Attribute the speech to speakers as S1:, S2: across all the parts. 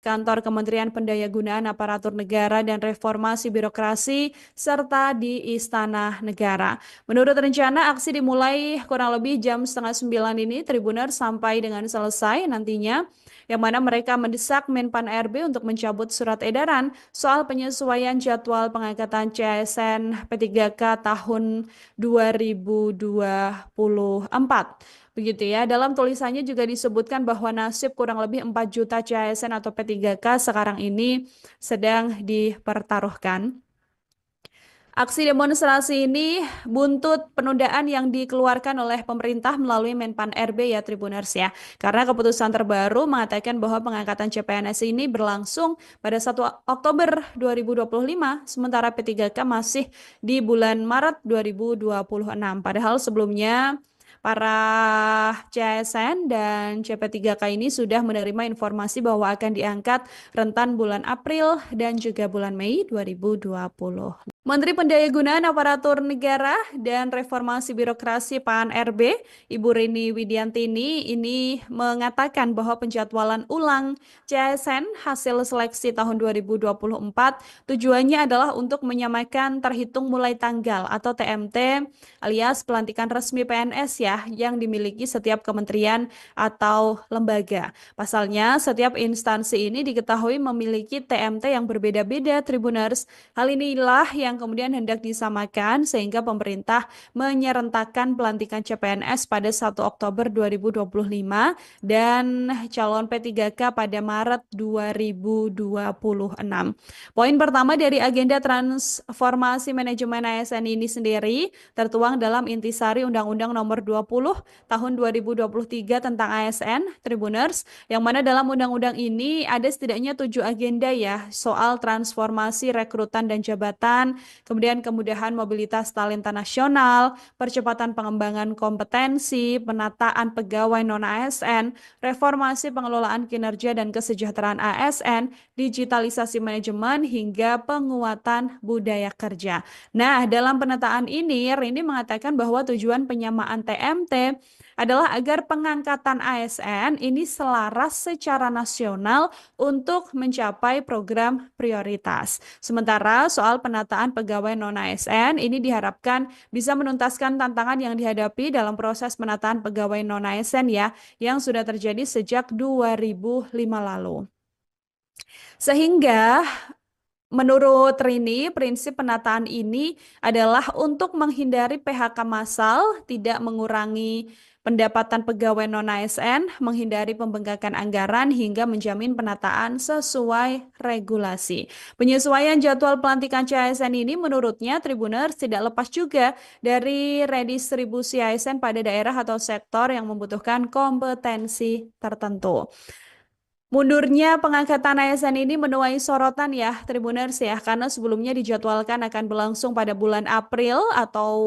S1: Kantor Kementerian Pendayagunaan Aparatur Negara dan Reformasi Birokrasi, serta di Istana Negara. Menurut rencana, aksi dimulai kurang lebih jam setengah 9 ini, Tribuners, sampai dengan selesai nantinya, yang mana mereka mendesak Menpan RB untuk mencabut surat edaran soal penyesuaian jadwal pengangkatan CASN P3K tahun 2024. Begitu ya, dalam tulisannya juga disebutkan bahwa nasib kurang lebih 4 juta CASN atau P3K sekarang ini sedang dipertaruhkan. Aksi demonstrasi ini buntut penundaan yang dikeluarkan oleh pemerintah melalui Menpan RB ya Tribuners ya. Karena keputusan terbaru mengatakan bahwa pengangkatan CPNS ini berlangsung pada 1 Oktober 2025, sementara P3K masih di bulan Maret 2026. Padahal sebelumnya para CSN dan CP3K ini sudah menerima informasi bahwa akan diangkat rentan bulan April dan juga bulan Mei 2020. Menteri Pendayagunaan Aparatur Negara dan Reformasi Birokrasi PAN RB, Ibu Rini Widiantini, ini mengatakan bahwa penjadwalan ulang CSN hasil seleksi tahun 2024 tujuannya adalah untuk menyamakan terhitung mulai tanggal atau TMT alias pelantikan resmi PNS ya yang dimiliki setiap kementerian atau lembaga. Pasalnya, setiap instansi ini diketahui memiliki TMT yang berbeda-beda, Tribuners. Hal inilah yang kemudian hendak disamakan sehingga pemerintah menyerentakkan pelantikan CPNS pada 1 Oktober 2025 dan calon P3K pada Maret 2026. Poin pertama dari agenda transformasi manajemen ASN ini sendiri tertuang dalam intisari Undang-Undang Nomor 20 Tahun 2023 tentang ASN, Tribuners, yang mana dalam undang-undang ini ada setidaknya 7 agenda ya, soal transformasi rekrutan dan jabatan, kemudian kemudahan mobilitas talenta nasional, percepatan pengembangan kompetensi, penataan pegawai non-ASN, reformasi pengelolaan kinerja dan kesejahteraan ASN, digitalisasi manajemen, hingga penguatan budaya kerja. Nah, dalam penataan ini, Rini mengatakan bahwa tujuan penyamaan TMT adalah agar pengangkatan ASN ini selaras secara nasional untuk mencapai program prioritas. Sementara soal penataan pegawai non-ASN ini diharapkan bisa menuntaskan tantangan yang dihadapi dalam proses penataan pegawai non-ASN ya, yang sudah terjadi sejak 2005 lalu. Sehingga menurut Rini, prinsip penataan ini adalah untuk menghindari PHK massal, tidak mengurangi pendapatan pegawai non-ASN, menghindari pembengkakan anggaran, hingga menjamin penataan sesuai regulasi. Penyesuaian jadwal pelantikan CASN ini menurutnya Tribuners tidak lepas juga dari redistribusi ASN pada daerah atau sektor yang membutuhkan kompetensi tertentu. Mundurnya pengangkatan ASN ini menuai sorotan ya, Tribuners ya, karena sebelumnya dijadwalkan akan berlangsung pada bulan April atau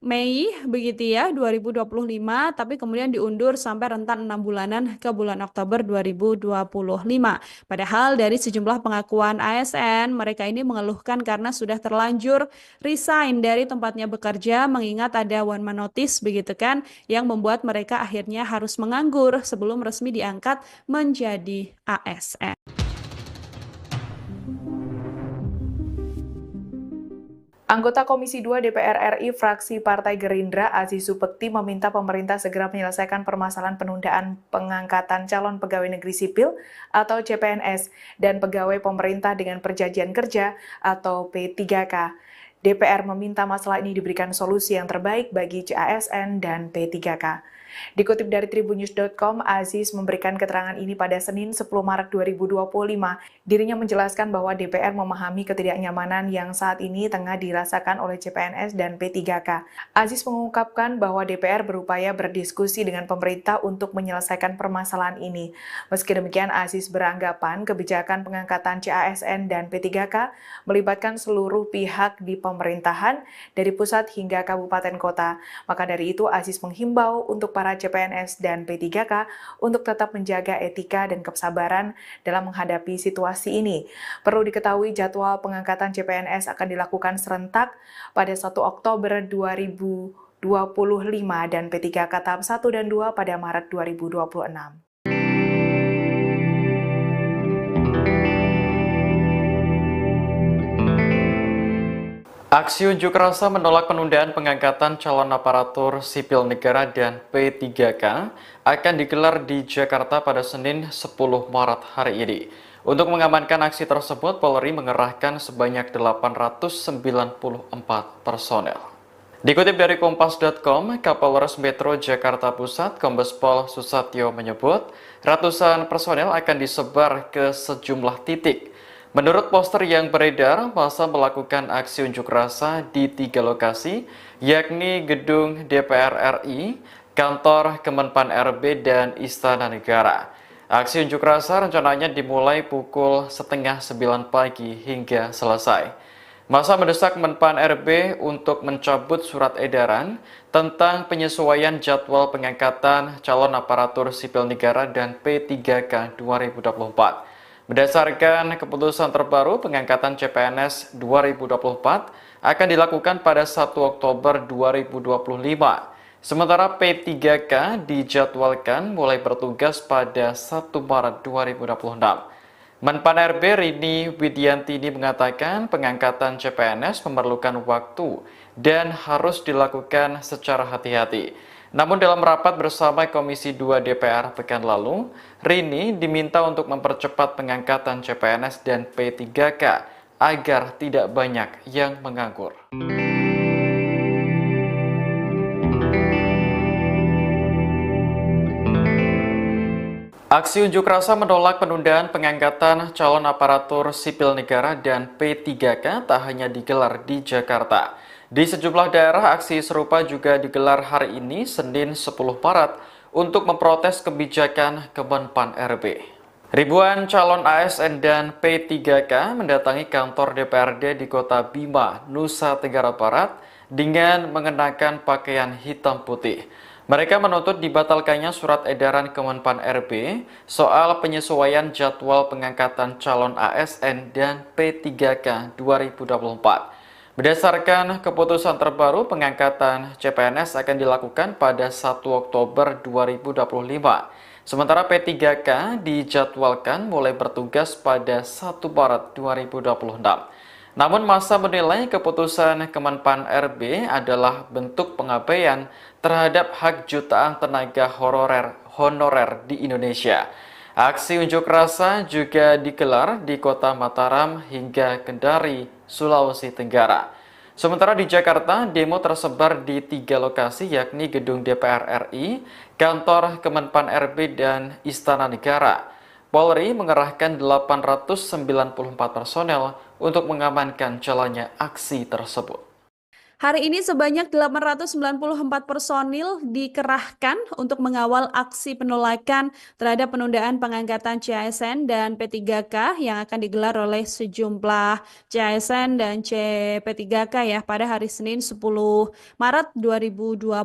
S1: Mei begitu ya 2025, tapi kemudian diundur sampai rentan 6 bulanan ke bulan Oktober 2025. Padahal dari sejumlah pengakuan ASN, mereka ini mengeluhkan karena sudah terlanjur resign dari tempatnya bekerja, mengingat ada one man notice begitu kan, yang membuat mereka akhirnya harus menganggur sebelum resmi diangkat menjadi ASN.
S2: Anggota Komisi 2 DPR RI fraksi Partai Gerindra Aziz Supekti meminta pemerintah segera menyelesaikan permasalahan penundaan pengangkatan calon pegawai negeri sipil atau CPNS dan pegawai pemerintah dengan perjanjian kerja atau P3K. DPR meminta masalah ini diberikan solusi yang terbaik bagi CASN dan P3K. Dikutip dari tribunnews.com, Aziz memberikan keterangan ini pada Senin 10 Maret 2025. Dirinya menjelaskan bahwa DPR memahami ketidaknyamanan yang saat ini tengah dirasakan oleh CPNS dan P3K. Aziz mengungkapkan bahwa DPR berupaya berdiskusi dengan pemerintah untuk menyelesaikan permasalahan ini. Meski demikian, Aziz beranggapan kebijakan pengangkatan CASN dan P3K melibatkan seluruh pihak di pemerintahan, dari pusat hingga kabupaten kota. Maka dari itu, Aziz menghimbau untuk para CPNS dan P3K untuk tetap menjaga etika dan kesabaran dalam menghadapi situasi ini. Perlu diketahui jadwal pengangkatan CPNS akan dilakukan serentak pada 1 Oktober 2025 dan P3K tahap 1 dan 2 pada Maret 2026.
S3: Aksi unjuk rasa menolak penundaan pengangkatan calon aparatur sipil negara dan P3K akan digelar di Jakarta pada Senin 10 Maret hari ini. Untuk mengamankan aksi tersebut, Polri mengerahkan sebanyak 894 personel. Dikutip dari Kompas.com, Kapolres Metro Jakarta Pusat, Kombes Pol Susatyo menyebut, ratusan personel akan disebar ke sejumlah titik. Menurut poster yang beredar, massa melakukan aksi unjuk rasa di 3 lokasi, yakni Gedung DPR RI, Kantor Kemenpan RB, dan Istana Negara. Aksi unjuk rasa rencananya dimulai pukul setengah 9 pagi hingga selesai. Massa mendesak Menpan RB untuk mencabut surat edaran tentang penyesuaian jadwal pengangkatan calon aparatur sipil negara dan P3K 2024. Berdasarkan keputusan terbaru, pengangkatan CPNS 2024 akan dilakukan pada 1 Oktober 2025. Sementara P3K dijadwalkan mulai bertugas pada 1 Maret 2026. Menpan RB Rini Widiantini mengatakan pengangkatan CPNS memerlukan waktu dan harus dilakukan secara hati-hati. Namun dalam rapat bersama Komisi 2 DPR pekan lalu, Rini diminta untuk mempercepat pengangkatan CPNS dan P3K agar tidak banyak yang menganggur. Aksi unjuk rasa menolak penundaan pengangkatan calon aparatur sipil negara dan P3K tak hanya digelar di Jakarta. Di sejumlah daerah, aksi serupa juga digelar hari ini, Senin 10 Maret, untuk memprotes kebijakan Kemenpan RB. Ribuan calon ASN dan P3K mendatangi kantor DPRD di kota Bima, Nusa Tenggara Barat dengan mengenakan pakaian hitam putih. Mereka menuntut dibatalkannya surat edaran Kemenpan RB soal penyesuaian jadwal pengangkatan calon ASN dan P3K 2024. Berdasarkan keputusan terbaru, pengangkatan CPNS akan dilakukan pada 1 Oktober 2025. Sementara P3K dijadwalkan mulai bertugas pada 1 Maret 2026. Namun massa menilai keputusan Kemenpan RB adalah bentuk pengabaian terhadap hak jutaan tenaga honorer di Indonesia. Aksi unjuk rasa juga digelar di kota Mataram hingga Kendari, Sulawesi Tenggara. Sementara di Jakarta, demo tersebar di 3 lokasi, yakni Gedung DPR RI, Kantor Kemenpan RB, dan Istana Negara. Polri mengerahkan 894 personel untuk mengamankan jalannya aksi tersebut.
S1: Hari ini sebanyak 894 personil dikerahkan untuk mengawal aksi penolakan terhadap penundaan pengangkatan CASN dan P3K yang akan digelar oleh sejumlah CASN dan CP3K ya pada hari Senin 10 Maret 2025.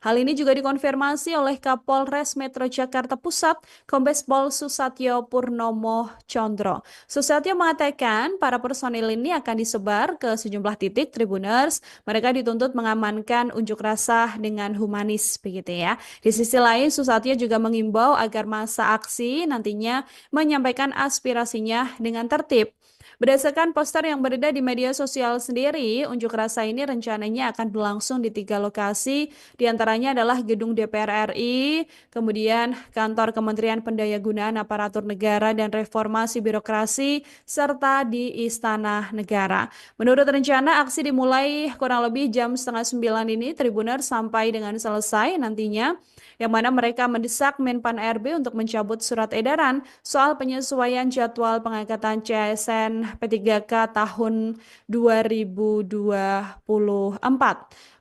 S1: Hal ini juga dikonfirmasi oleh Kapolres Metro Jakarta Pusat, Kombes Pol Susatyo Purnomo Condro. Susatyo mengatakan para personil ini akan disebar ke sejumlah titik Tribuners. Mereka dituntut mengamankan unjuk rasa dengan humanis begitu ya. Di sisi lain, Susatyo juga mengimbau agar masa aksi nantinya menyampaikan aspirasinya dengan tertib. Berdasarkan poster yang beredar di media sosial sendiri, unjuk rasa ini rencananya akan berlangsung di 3 lokasi, diantaranya adalah Gedung DPR RI, kemudian Kantor Kementerian Pendayagunaan Aparatur Negara dan Reformasi Birokrasi, serta di Istana Negara. Menurut rencana, aksi dimulai kurang lebih jam setengah 9 ini, Tribuner sampai dengan selesai nantinya, yang mana mereka mendesak Menpan RB untuk mencabut surat edaran soal penyesuaian jadwal pengangkatan CASN P3K tahun 2024.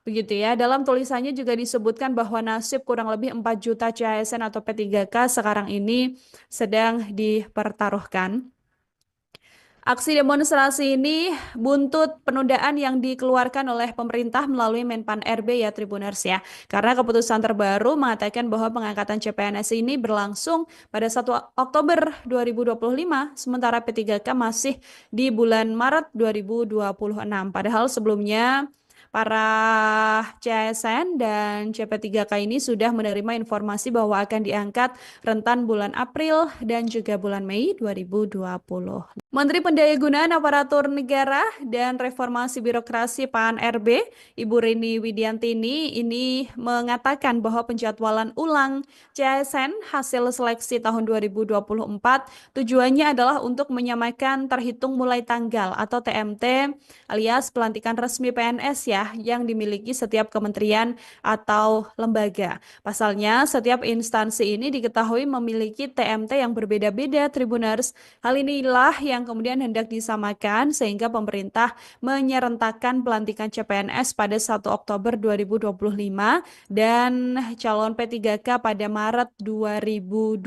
S1: Begitu ya, dalam tulisannya juga disebutkan bahwa nasib kurang lebih 4 juta CASN atau P3K sekarang ini sedang dipertaruhkan. Aksi demonstrasi ini buntut penundaan yang dikeluarkan oleh pemerintah melalui Menpan RB ya Tribuners ya. Karena keputusan terbaru mengatakan bahwa pengangkatan CPNS ini berlangsung pada 1 Oktober 2025, sementara P3K masih di bulan Maret 2026. Padahal sebelumnya para CASN dan CP3K ini sudah menerima informasi bahwa akan diangkat rentan bulan April dan juga bulan Mei 2020. Menteri Pendayagunaan Aparatur Negara dan Reformasi Birokrasi PAN-RB, Ibu Rini Widiantini, ini mengatakan bahwa penjadwalan ulang CASN hasil seleksi tahun 2024 tujuannya adalah untuk menyamakan terhitung mulai tanggal atau TMT alias pelantikan resmi PNS ya yang dimiliki setiap kementerian atau lembaga. Pasalnya, setiap instansi ini diketahui memiliki TMT yang berbeda-beda, Tribuners. Hal inilah yang kemudian hendak disamakan sehingga pemerintah menyerentakkan pelantikan CPNS pada 1 Oktober 2025 dan calon P3K pada Maret 2026.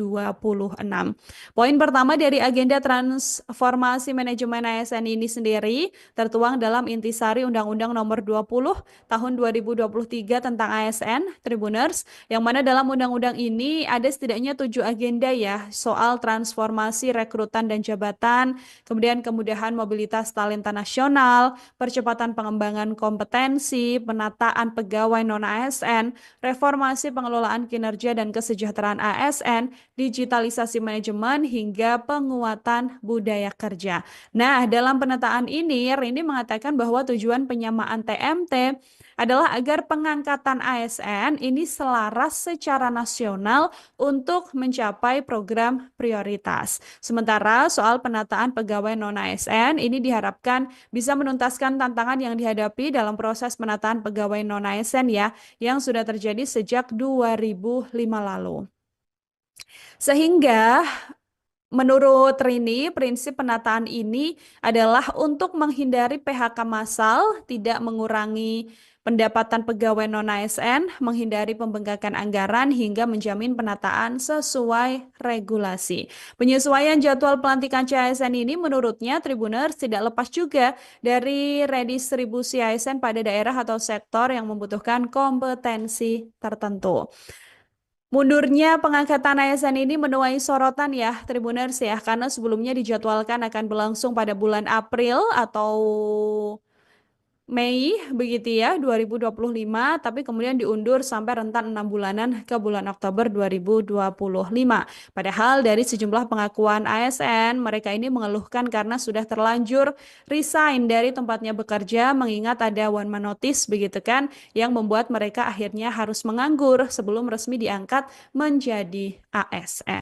S1: Poin pertama dari agenda transformasi manajemen ASN ini sendiri tertuang dalam intisari Undang-Undang Nomor 20 Tahun 2023 tentang ASN, Tribuners, yang mana dalam undang-undang ini ada setidaknya 7 agenda ya, soal transformasi rekrutan dan jabatan, kemudian kemudahan mobilitas talenta nasional, percepatan pengembangan kompetensi, penataan pegawai non-ASN, reformasi pengelolaan kinerja dan kesejahteraan ASN, digitalisasi manajemen, hingga penguatan budaya kerja. Nah, dalam penataan ini, Rini mengatakan bahwa tujuan penyamaan TMT adalah agar pengangkatan ASN ini selaras secara nasional untuk mencapai program prioritas. Sementara soal penataan pegawai non-ASN ini diharapkan bisa menuntaskan tantangan yang dihadapi dalam proses penataan pegawai non-ASN ya, yang sudah terjadi sejak 2005 lalu. Sehingga menurut Rini, prinsip penataan ini adalah untuk menghindari PHK massal, tidak mengurangi pendapatan pegawai non-ASN, menghindari pembengkakan anggaran, hingga menjamin penataan sesuai regulasi. Penyesuaian jadwal pelantikan CASN ini menurutnya Tribuners tidak lepas juga dari redistribusi ASN pada daerah atau sektor yang membutuhkan kompetensi tertentu. Mundurnya pengangkatan ASN ini menuai sorotan ya, Tribuners ya, karena sebelumnya dijadwalkan akan berlangsung pada bulan April atau Mei begitu ya 2025, tapi kemudian diundur sampai rentan 6 bulanan ke bulan Oktober 2025. Padahal dari sejumlah pengakuan ASN, mereka ini mengeluhkan karena sudah terlanjur resign dari tempatnya bekerja, mengingat ada one man notice begitu kan, yang membuat mereka akhirnya harus menganggur sebelum resmi diangkat menjadi ASN.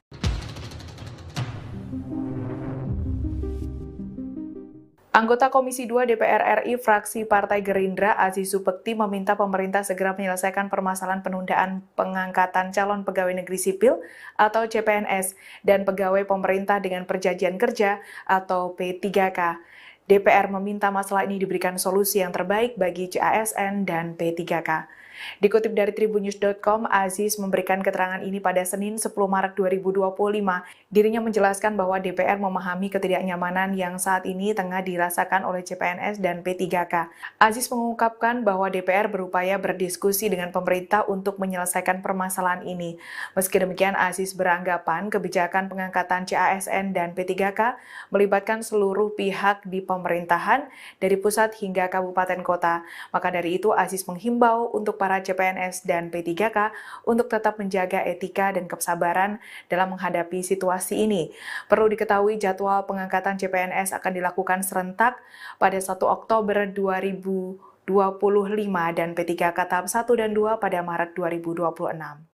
S2: Anggota Komisi 2 DPR RI fraksi Partai Gerindra Aziz Supekti meminta pemerintah segera menyelesaikan permasalahan penundaan pengangkatan calon pegawai negeri sipil atau CPNS dan pegawai pemerintah dengan perjanjian kerja atau P3K. DPR meminta masalah ini diberikan solusi yang terbaik bagi CASN dan P3K. Dikutip dari tribunnews.com, Aziz memberikan keterangan ini pada Senin 10 Maret 2025. Dirinya menjelaskan bahwa DPR memahami ketidaknyamanan yang saat ini tengah dirasakan oleh CPNS dan P3K. Aziz mengungkapkan bahwa DPR berupaya berdiskusi dengan pemerintah untuk menyelesaikan permasalahan ini. Meski demikian, Aziz beranggapan kebijakan pengangkatan CASN dan P3K melibatkan seluruh pihak di pemerintahan dari pusat hingga kabupaten kota. Maka dari itu, Aziz menghimbau untuk para CPNS dan P3K untuk tetap menjaga etika dan kesabaran dalam menghadapi situasi ini. Perlu diketahui jadwal pengangkatan CPNS akan dilakukan serentak pada 1 Oktober 2025 dan P3K tahap 1 dan 2 pada Maret 2026.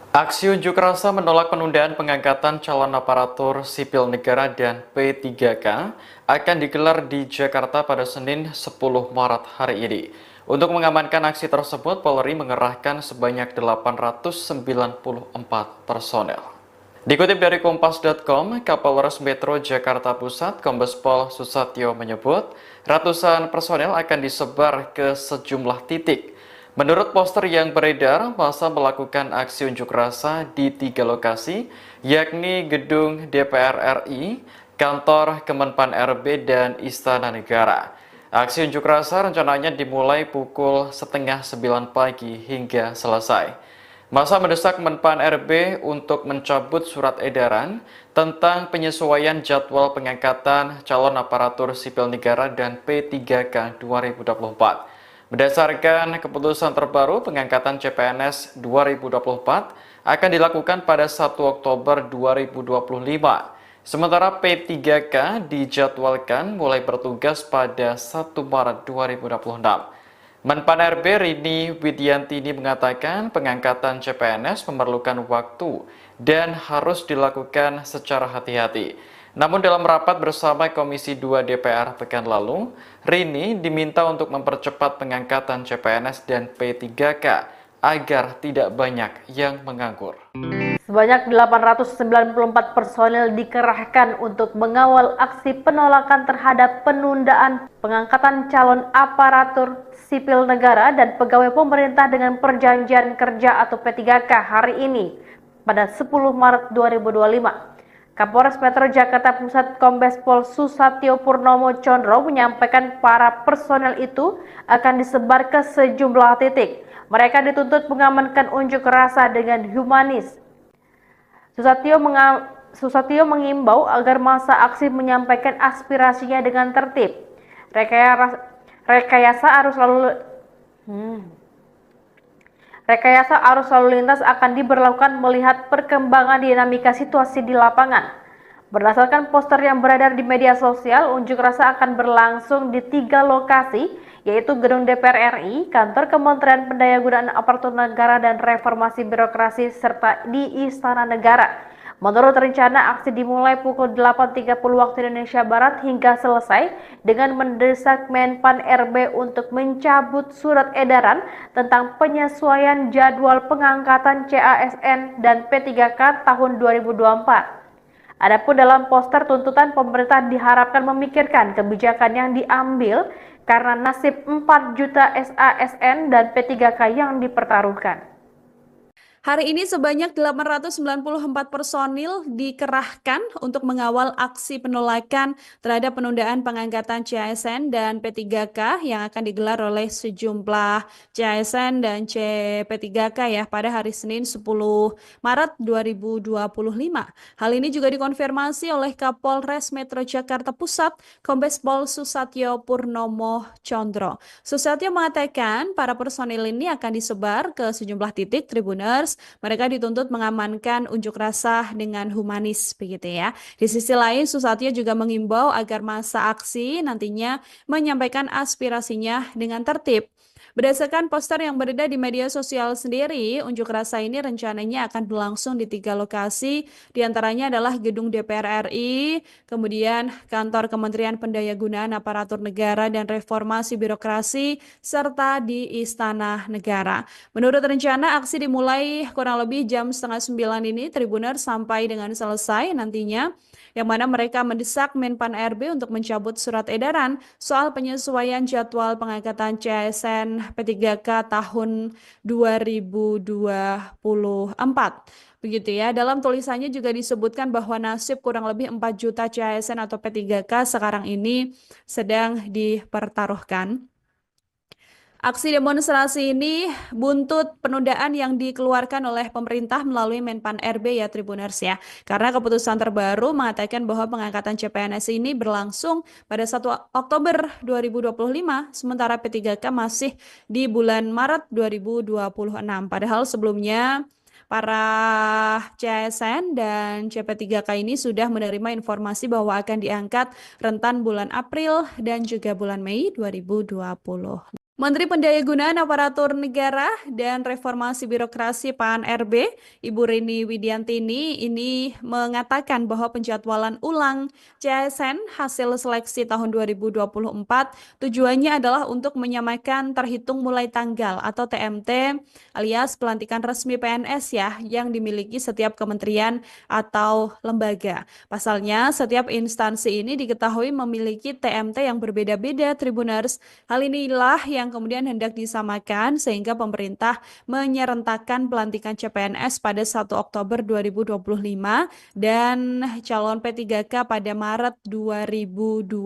S3: Aksi unjuk rasa menolak penundaan pengangkatan calon aparatur sipil negara dan P3K akan digelar di Jakarta pada Senin 10 Maret hari ini. Untuk mengamankan aksi tersebut, Polri mengerahkan sebanyak 894 personel. Dikutip dari Kompas.com, Kapolres Metro Jakarta Pusat, Kombes Pol Susatyo menyebut, ratusan personel akan disebar ke sejumlah titik. Menurut poster yang beredar, massa melakukan aksi unjuk rasa di 3 lokasi, yakni Gedung DPR RI, Kantor Kemenpan RB, dan Istana Negara. Aksi unjuk rasa rencananya dimulai pukul 8:30 pagi hingga selesai. Massa mendesak Menpan RB untuk mencabut surat edaran tentang penyesuaian jadwal pengangkatan calon aparatur sipil negara dan P3K 2024. Berdasarkan keputusan terbaru, pengangkatan CPNS 2024 akan dilakukan pada 1 Oktober 2025. Sementara P3K dijadwalkan mulai bertugas pada 1 Maret 2026. Menpan RB Rini Widiantini mengatakan pengangkatan CPNS memerlukan waktu dan harus dilakukan secara hati-hati. Namun dalam rapat bersama Komisi 2 DPR pekan lalu, Rini diminta untuk mempercepat pengangkatan CPNS dan P3K agar tidak banyak yang menganggur.
S4: Sebanyak 894 personil dikerahkan untuk mengawal aksi penolakan terhadap penundaan pengangkatan calon aparatur sipil negara dan pegawai pemerintah dengan perjanjian kerja atau P3K hari ini pada 10 Maret 2025. Kapolres Metro Jakarta Pusat Kombes Pol Susatyo Purnomo Condro menyampaikan para personel itu akan disebar ke sejumlah titik. Mereka dituntut mengamankan unjuk rasa dengan humanis. Susatyo mengimbau agar masa aksi menyampaikan aspirasinya dengan tertib. Rekayasa arus lalu lintas akan diberlakukan melihat perkembangan dinamika situasi di lapangan. Berdasarkan poster yang beredar di media sosial, unjuk rasa akan berlangsung di 3 lokasi, yaitu Gedung DPR RI, Kantor Kementerian Pendayagunaan Aparatur Negara dan Reformasi Birokrasi, serta di Istana Negara. Menurut rencana, aksi dimulai pukul 8.30 waktu Indonesia Barat hingga selesai dengan mendesak Menpan RB untuk mencabut surat edaran tentang penyesuaian jadwal pengangkatan CASN dan P3K tahun 2024. Adapun dalam poster tuntutan, pemerintah diharapkan memikirkan kebijakan yang diambil karena nasib 4 juta SASN dan P3K yang dipertaruhkan.
S1: Hari ini sebanyak 894 personil dikerahkan untuk mengawal aksi penolakan terhadap penundaan pengangkatan CASN dan P3K yang akan digelar oleh sejumlah CASN dan P3K ya pada hari Senin 10 Maret 2025. Hal ini juga dikonfirmasi oleh Kapolres Metro Jakarta Pusat Kombes Pol Susatyo Purnomo Condro. Susatyo mengatakan para personil ini akan disebar ke sejumlah titik Tribuners. Mereka dituntut mengamankan unjuk rasa dengan humanis begitu ya. Di sisi lain, Susatyo juga mengimbau agar masa aksi nantinya menyampaikan aspirasinya dengan tertib. Berdasarkan poster yang beredar di media sosial sendiri, unjuk rasa ini rencananya akan berlangsung di 3 lokasi, diantaranya adalah Gedung DPR RI, kemudian Kantor Kementerian Pendayagunaan Aparatur Negara dan Reformasi Birokrasi, serta di Istana Negara. Menurut rencana, aksi dimulai kurang lebih jam setengah 9 ini, Tribuner sampai dengan selesai nantinya, yang mana mereka mendesak Menpan RB untuk mencabut surat edaran soal penyesuaian jadwal pengangkatan CASN P3K tahun 2024. Begitu ya, dalam tulisannya juga disebutkan bahwa nasib kurang lebih 4 juta CASN atau P3K sekarang ini sedang dipertaruhkan. Aksi demonstrasi ini buntut penundaan yang dikeluarkan oleh pemerintah melalui Menpan RB ya Tribuners ya. Karena keputusan terbaru mengatakan bahwa pengangkatan CPNS ini berlangsung pada 1 Oktober 2025, sementara P3K masih di bulan Maret 2026. Padahal sebelumnya para CASN dan CP3K ini sudah menerima informasi bahwa akan diangkat rentan bulan April dan juga bulan Mei 2020. Menteri Pendayagunaan Aparatur Negara dan Reformasi Birokrasi PAN RB, Ibu Rini Widiantini ini mengatakan bahwa penjadwalan ulang CASN hasil seleksi tahun 2024 tujuannya adalah untuk menyamakan terhitung mulai tanggal atau TMT alias pelantikan resmi PNS ya yang dimiliki setiap kementerian atau lembaga. Pasalnya, setiap instansi ini diketahui memiliki TMT yang berbeda-beda Tribuners. Hal inilah yang kemudian hendak disamakan sehingga pemerintah menyerentakkan pelantikan CPNS pada 1 Oktober 2025 dan calon P3K pada Maret 2026.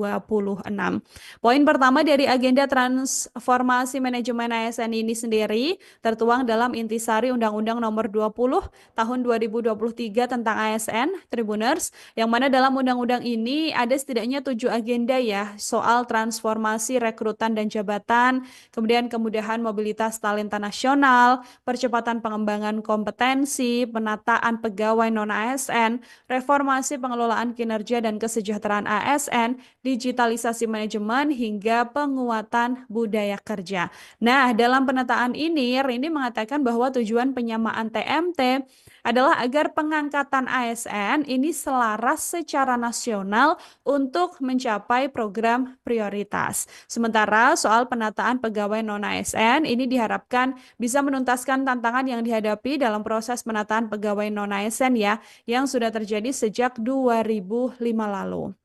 S1: Poin pertama dari agenda transformasi manajemen ASN ini sendiri tertuang dalam intisari Undang-Undang Nomor 20 Tahun 2023 tentang ASN Tribuners, yang mana dalam undang-undang ini ada setidaknya 7 agenda ya soal transformasi rekrutan dan jabatan, kemudian kemudahan mobilitas talenta nasional, percepatan pengembangan kompetensi, penataan pegawai non-ASN, reformasi pengelolaan kinerja dan kesejahteraan ASN, digitalisasi manajemen, hingga penguatan budaya kerja. Nah, dalam penataan ini, Rini mengatakan bahwa tujuan penyamaan TMT adalah agar pengangkatan ASN ini selaras secara nasional untuk mencapai program prioritas. Sementara soal penataan pegawai non-ASN ini diharapkan bisa menuntaskan tantangan yang dihadapi dalam proses penataan pegawai non-ASN ya, yang sudah terjadi sejak 2005 lalu.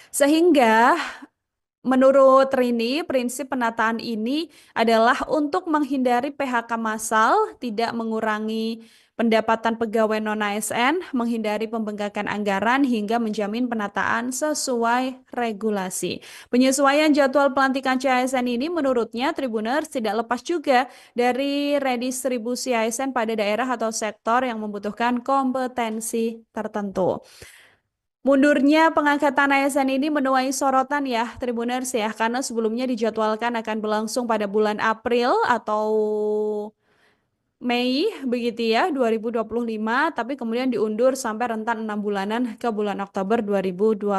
S1: Sehingga menurut Rini, prinsip penataan ini adalah untuk menghindari PHK massal, tidak mengurangi pendapatan pegawai non-ASN, menghindari pembengkakan anggaran, hingga menjamin penataan sesuai regulasi. Penyesuaian jadwal pelantikan CASN ini menurutnya Tribuners tidak lepas juga dari redistribusi ASN pada daerah atau sektor yang membutuhkan kompetensi tertentu. Mundurnya pengangkatan ASN ini menuai sorotan ya Tribuners ya, karena sebelumnya dijadwalkan akan berlangsung pada bulan April atau Mei begitu ya 2025, tapi kemudian diundur sampai rentan 6 bulanan ke bulan Oktober 2025.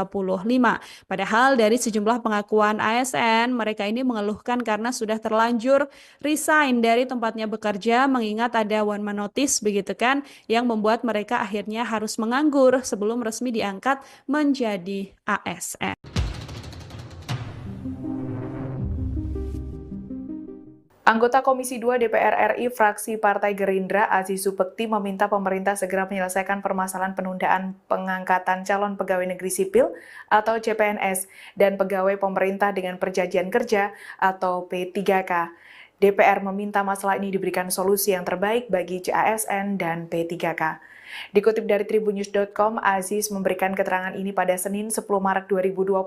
S1: Padahal dari sejumlah pengakuan ASN, mereka ini mengeluhkan karena sudah terlanjur resign dari tempatnya bekerja, mengingat ada one man notice begitu kan, yang membuat mereka akhirnya harus menganggur sebelum resmi diangkat menjadi ASN.
S2: Anggota Komisi 2 DPR RI fraksi Partai Gerindra Aziz Supekti meminta pemerintah segera menyelesaikan permasalahan penundaan pengangkatan calon pegawai negeri sipil atau CPNS dan pegawai pemerintah dengan perjanjian kerja atau P3K. DPR meminta masalah ini diberikan solusi yang terbaik bagi CASN dan P3K. Dikutip dari tribunnews.com, Aziz memberikan keterangan ini pada Senin 10 Maret 2025.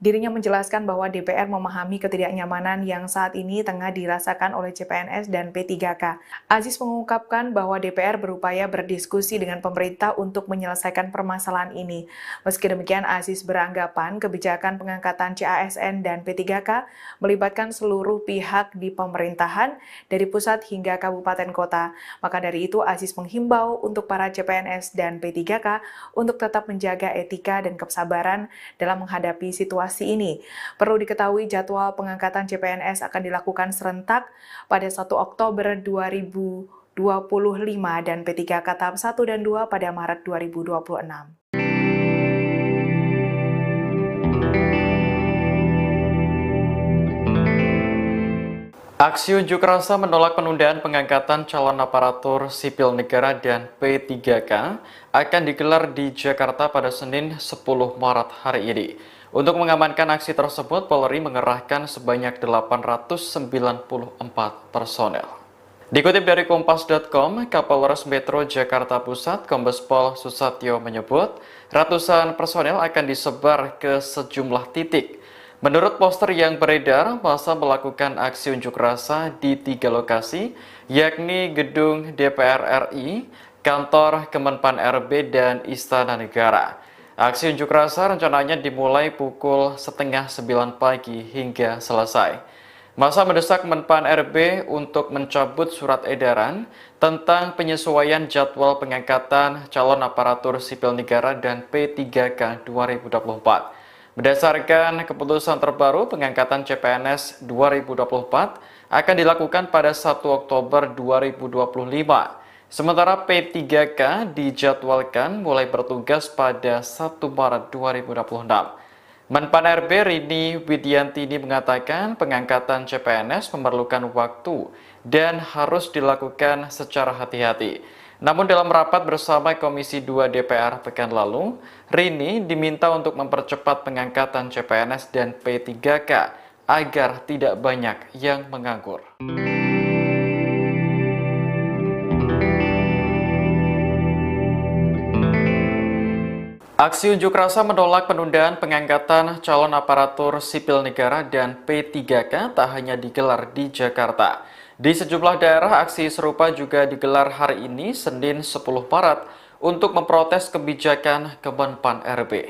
S2: Dirinya menjelaskan bahwa DPR memahami ketidaknyamanan yang saat ini tengah dirasakan oleh CPNS dan P3K. Aziz mengungkapkan bahwa DPR berupaya berdiskusi dengan pemerintah untuk menyelesaikan permasalahan ini. Meski demikian, Aziz beranggapan kebijakan pengangkatan CASN dan P3K melibatkan seluruh pihak di pemerintahan, dari pusat hingga kabupaten kota. Maka dari itu, Aziz menghimbau untuk para CPNS dan P3K untuk tetap menjaga etika dan kesabaran dalam menghadapi situasi ini. Perlu diketahui jadwal pengangkatan CPNS akan dilakukan serentak pada 1 Oktober 2025 dan P3K tahap 1 dan 2 pada Maret 2026.
S3: Aksi unjuk rasa menolak penundaan pengangkatan calon aparatur sipil negara dan P3K akan digelar di Jakarta pada Senin 10 Maret hari ini. Untuk mengamankan aksi tersebut, Polri mengerahkan sebanyak 894 personel. Dikutip dari Kompas.com, Kapolres Metro Jakarta Pusat, Kombes Pol Susatyo menyebut, ratusan personel akan disebar ke sejumlah titik. Menurut poster yang beredar, massa melakukan aksi unjuk rasa di 3 lokasi, yakni Gedung DPR RI, Kantor Kemenpan RB, dan Istana Negara. Aksi unjuk rasa rencananya dimulai pukul 8:30 pagi hingga selesai. Massa mendesak Menpan RB untuk mencabut surat edaran tentang penyesuaian jadwal pengangkatan calon aparatur sipil negara dan P3K 2024. Berdasarkan keputusan terbaru, pengangkatan CPNS 2024 akan dilakukan pada 1 Oktober 2025. Sementara P3K dijadwalkan mulai bertugas pada 1 Maret 2026. Menpan RB Rini Widiantini mengatakan pengangkatan CPNS memerlukan waktu dan harus dilakukan secara hati-hati. Namun dalam rapat bersama Komisi 2 DPR pekan lalu, Rini diminta untuk mempercepat pengangkatan CPNS dan P3K agar tidak banyak yang menganggur. Aksi unjuk rasa menolak penundaan pengangkatan calon aparatur sipil negara dan P3K tak hanya digelar di Jakarta. Di sejumlah daerah, aksi serupa juga digelar hari ini, Senin 10 Maret, untuk memprotes kebijakan Kemenpan RB.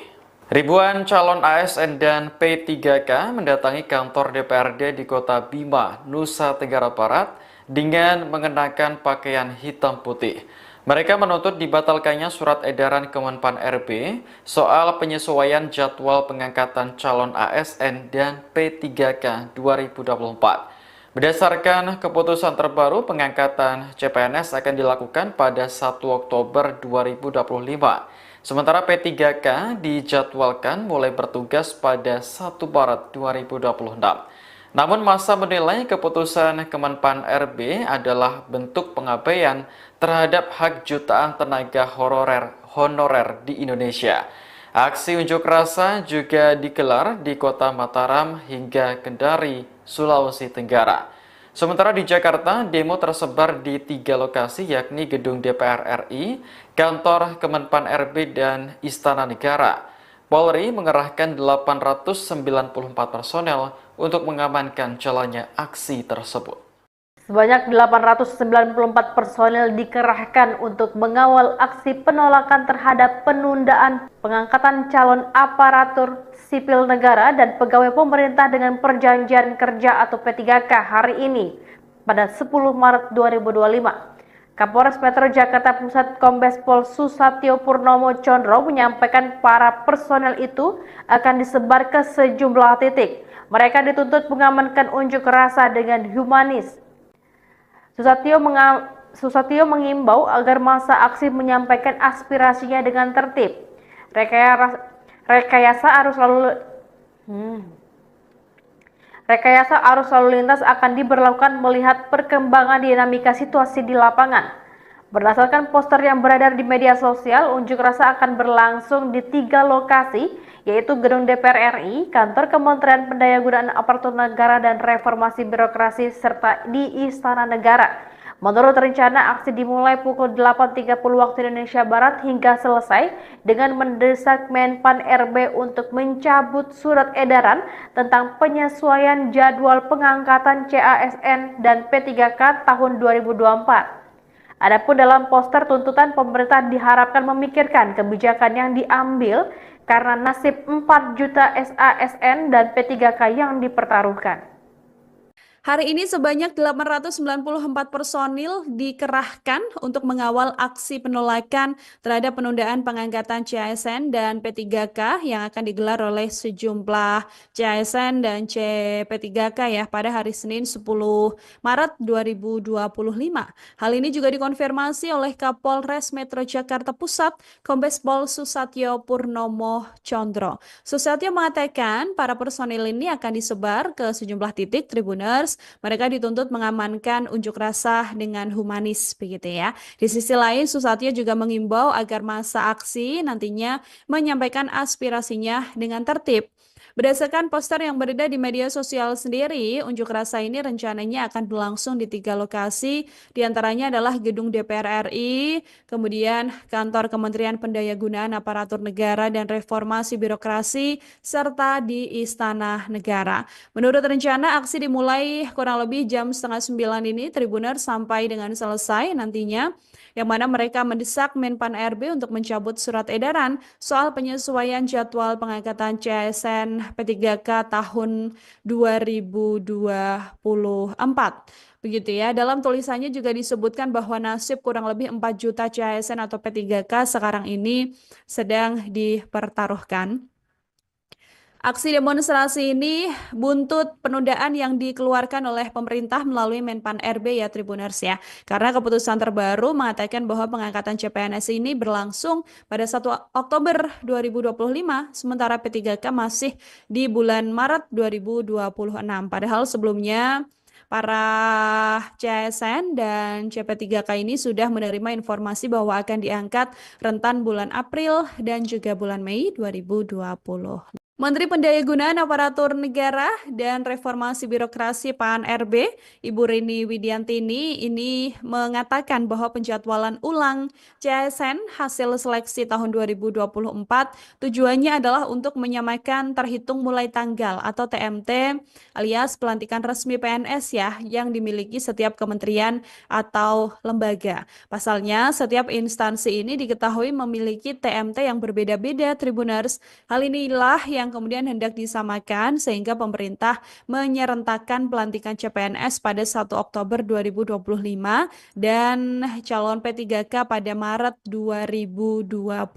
S3: Ribuan calon ASN dan P3K mendatangi kantor DPRD di Kota Bima, Nusa Tenggara Barat dengan mengenakan pakaian hitam putih. Mereka menuntut dibatalkannya surat edaran Kemenpan RB soal penyesuaian jadwal pengangkatan calon ASN dan P3K 2024. Berdasarkan keputusan terbaru, pengangkatan CPNS akan dilakukan pada 1 Oktober 2025. Sementara P3K dijadwalkan mulai bertugas pada 1 Maret 2026. Namun masa menilai keputusan Kemenpan RB adalah bentuk pengabaian terhadap hak jutaan tenaga honorer di Indonesia. Aksi unjuk rasa juga digelar di Kota Mataram hingga Kendari, Sulawesi Tenggara. Sementara di Jakarta, demo tersebar di 3 lokasi yakni Gedung DPR RI, Kantor Kemenpan RB, dan Istana Negara. Polri mengerahkan 894 personel untuk mengamankan jalannya aksi tersebut.
S4: Sebanyak 894 personel dikerahkan untuk mengawal aksi penolakan terhadap penundaan pengangkatan calon aparatur sipil negara dan pegawai pemerintah dengan perjanjian kerja atau P3K hari ini pada 10 Maret 2025. Kapolres Metro Jakarta Pusat Kombes Pol Susatyo Purnomo Condro menyampaikan para personel itu akan disebar ke sejumlah titik. Mereka dituntut mengamankan unjuk rasa dengan humanis. Susatyo mengimbau agar masa aksi menyampaikan aspirasinya dengan tertib. Rekayasa arus lalu lintas akan diberlakukan melihat perkembangan dinamika situasi di lapangan. Berdasarkan poster yang beredar di media sosial, unjuk rasa akan berlangsung di 3 lokasi, yaitu Gedung DPR RI, Kantor Kementerian Pendayagunaan Aparatur Negara dan Reformasi Birokrasi, serta di Istana Negara. Menurut rencana, aksi dimulai pukul 8.30 waktu Indonesia Barat hingga selesai dengan mendesak Menpan RB untuk mencabut surat edaran tentang penyesuaian jadwal pengangkatan CASN dan P3K tahun 2024. Adapun dalam poster tuntutan, pemerintah diharapkan memikirkan kebijakan yang diambil karena nasib 4 juta SASN dan P3K yang dipertaruhkan.
S1: Hari ini sebanyak 894 personil dikerahkan untuk mengawal aksi penolakan terhadap penundaan pengangkatan CASN dan P3K yang akan digelar oleh sejumlah CASN dan CP3K ya pada hari Senin 10 Maret 2025. Hal ini juga dikonfirmasi oleh Kapolres Metro Jakarta Pusat, Kombes Pol Susatyo Purnomo Condro. Susatyo mengatakan para personil ini akan disebar ke sejumlah titik. Tribuners, mereka dituntut mengamankan unjuk rasa dengan humanis begitu ya. Di sisi lain, Susatyo juga mengimbau agar masa aksi nantinya menyampaikan aspirasinya dengan tertib. Berdasarkan poster yang beredar di media sosial sendiri, unjuk rasa ini rencananya akan berlangsung di 3 lokasi, diantaranya adalah Gedung DPR RI, kemudian Kantor Kementerian Pendayagunaan Aparatur Negara dan Reformasi Birokrasi, serta di Istana Negara. Menurut rencana, aksi dimulai kurang lebih jam 8:30 ini, Tribuners, sampai dengan selesai nantinya, yang mana mereka mendesak Menpan RB untuk mencabut surat edaran soal penyesuaian jadwal pengangkatan CASN P3K tahun 2024. Begitu ya, dalam tulisannya juga disebutkan bahwa nasib kurang lebih 4 juta CASN atau P3K sekarang ini sedang dipertaruhkan. Aksi demonstrasi ini buntut penundaan yang dikeluarkan oleh pemerintah melalui Menpan RB ya Tribuners ya. Karena keputusan terbaru mengatakan bahwa pengangkatan CPNS ini berlangsung pada 1 Oktober 2025, sementara P3K masih di bulan Maret 2026. Padahal sebelumnya para CASN dan CP3K ini sudah menerima informasi bahwa akan diangkat rentan bulan April dan juga bulan Mei 2020. Menteri Pendayagunaan Aparatur Negara dan Reformasi Birokrasi PAN-RB, Ibu Rini Widiantini, ini mengatakan bahwa penjadwalan ulang CASN hasil seleksi tahun 2024 tujuannya adalah untuk menyamakan terhitung mulai tanggal atau TMT alias pelantikan resmi PNS ya yang dimiliki setiap kementerian atau lembaga. Pasalnya, setiap instansi ini diketahui memiliki TMT yang berbeda-beda, Tribuners. Hal inilah yang kemudian hendak disamakan sehingga pemerintah menyerentakkan pelantikan CPNS pada 1 Oktober 2025 dan calon P3K pada Maret 2026.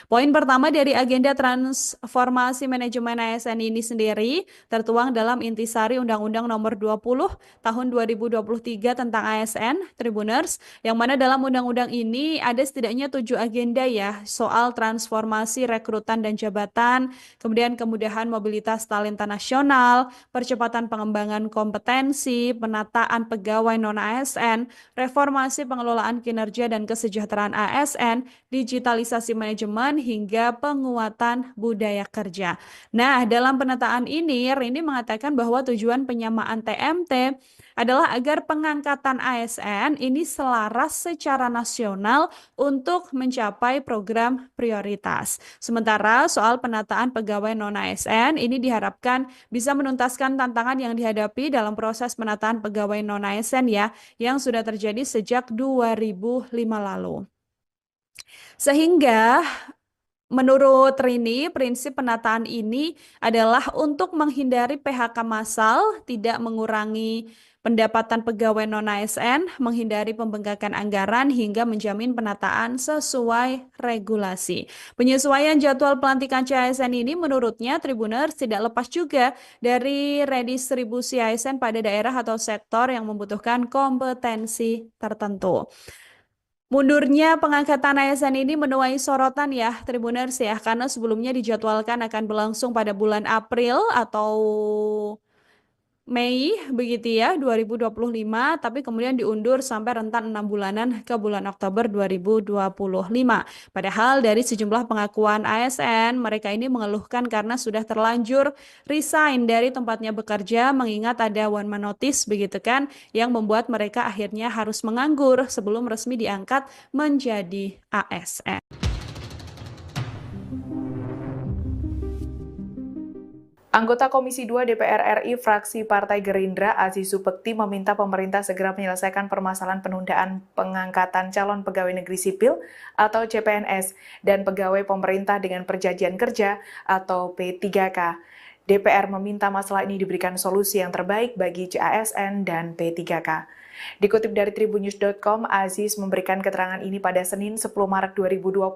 S1: Poin pertama dari agenda transformasi manajemen ASN ini sendiri tertuang dalam intisari Undang-Undang Nomor 20 Tahun 2023 tentang ASN, Tribuners, yang mana dalam undang-undang ini ada setidaknya 7 agenda ya, soal transformasi rekrutan dan jabatan, kemudian kemudahan mobilitas talenta nasional, percepatan pengembangan kompetensi, penataan pegawai non-ASN, reformasi pengelolaan kinerja dan kesejahteraan ASN, digitalisasi manajemen, hingga penguatan budaya kerja. Nah, dalam penataan ini, Rini mengatakan bahwa tujuan penyamaan TMT adalah agar pengangkatan ASN ini selaras secara nasional untuk mencapai program prioritas. Sementara soal penataan pegawai non-ASN ini diharapkan bisa menuntaskan tantangan yang dihadapi dalam proses penataan pegawai non-ASN ya, yang sudah terjadi sejak 2005 lalu. Sehingga menurut Rini, prinsip penataan ini adalah untuk menghindari PHK massal, tidak mengurangi pendapatan pegawai non-ASN, menghindari pembengkakan anggaran, hingga menjamin penataan sesuai regulasi. Penyesuaian jadwal pelantikan CASN ini menurutnya Tribuners tidak lepas juga dari redistribusi ASN pada daerah atau sektor yang membutuhkan kompetensi tertentu. Mundurnya pengangkatan ASN ini menuai sorotan ya, Tribuners ya, karena sebelumnya dijadwalkan akan berlangsung pada bulan April atau Mei begitu ya 2025, tapi kemudian diundur sampai rentan 6 bulanan ke bulan Oktober 2025. Padahal dari sejumlah pengakuan ASN, mereka ini mengeluhkan karena sudah terlanjur resign dari tempatnya bekerja, mengingat ada one man notice begitu kan, yang membuat mereka akhirnya harus menganggur sebelum resmi diangkat menjadi ASN.
S2: Anggota Komisi 2 DPR RI fraksi Partai Gerindra Aziz Supekti meminta pemerintah segera menyelesaikan permasalahan penundaan pengangkatan calon pegawai negeri sipil atau CPNS dan pegawai pemerintah dengan perjanjian kerja atau P3K. DPR meminta masalah ini diberikan solusi yang terbaik bagi CASN dan P3K. Dikutip dari tribunnews.com, Aziz memberikan keterangan ini pada Senin 10 Maret 2025.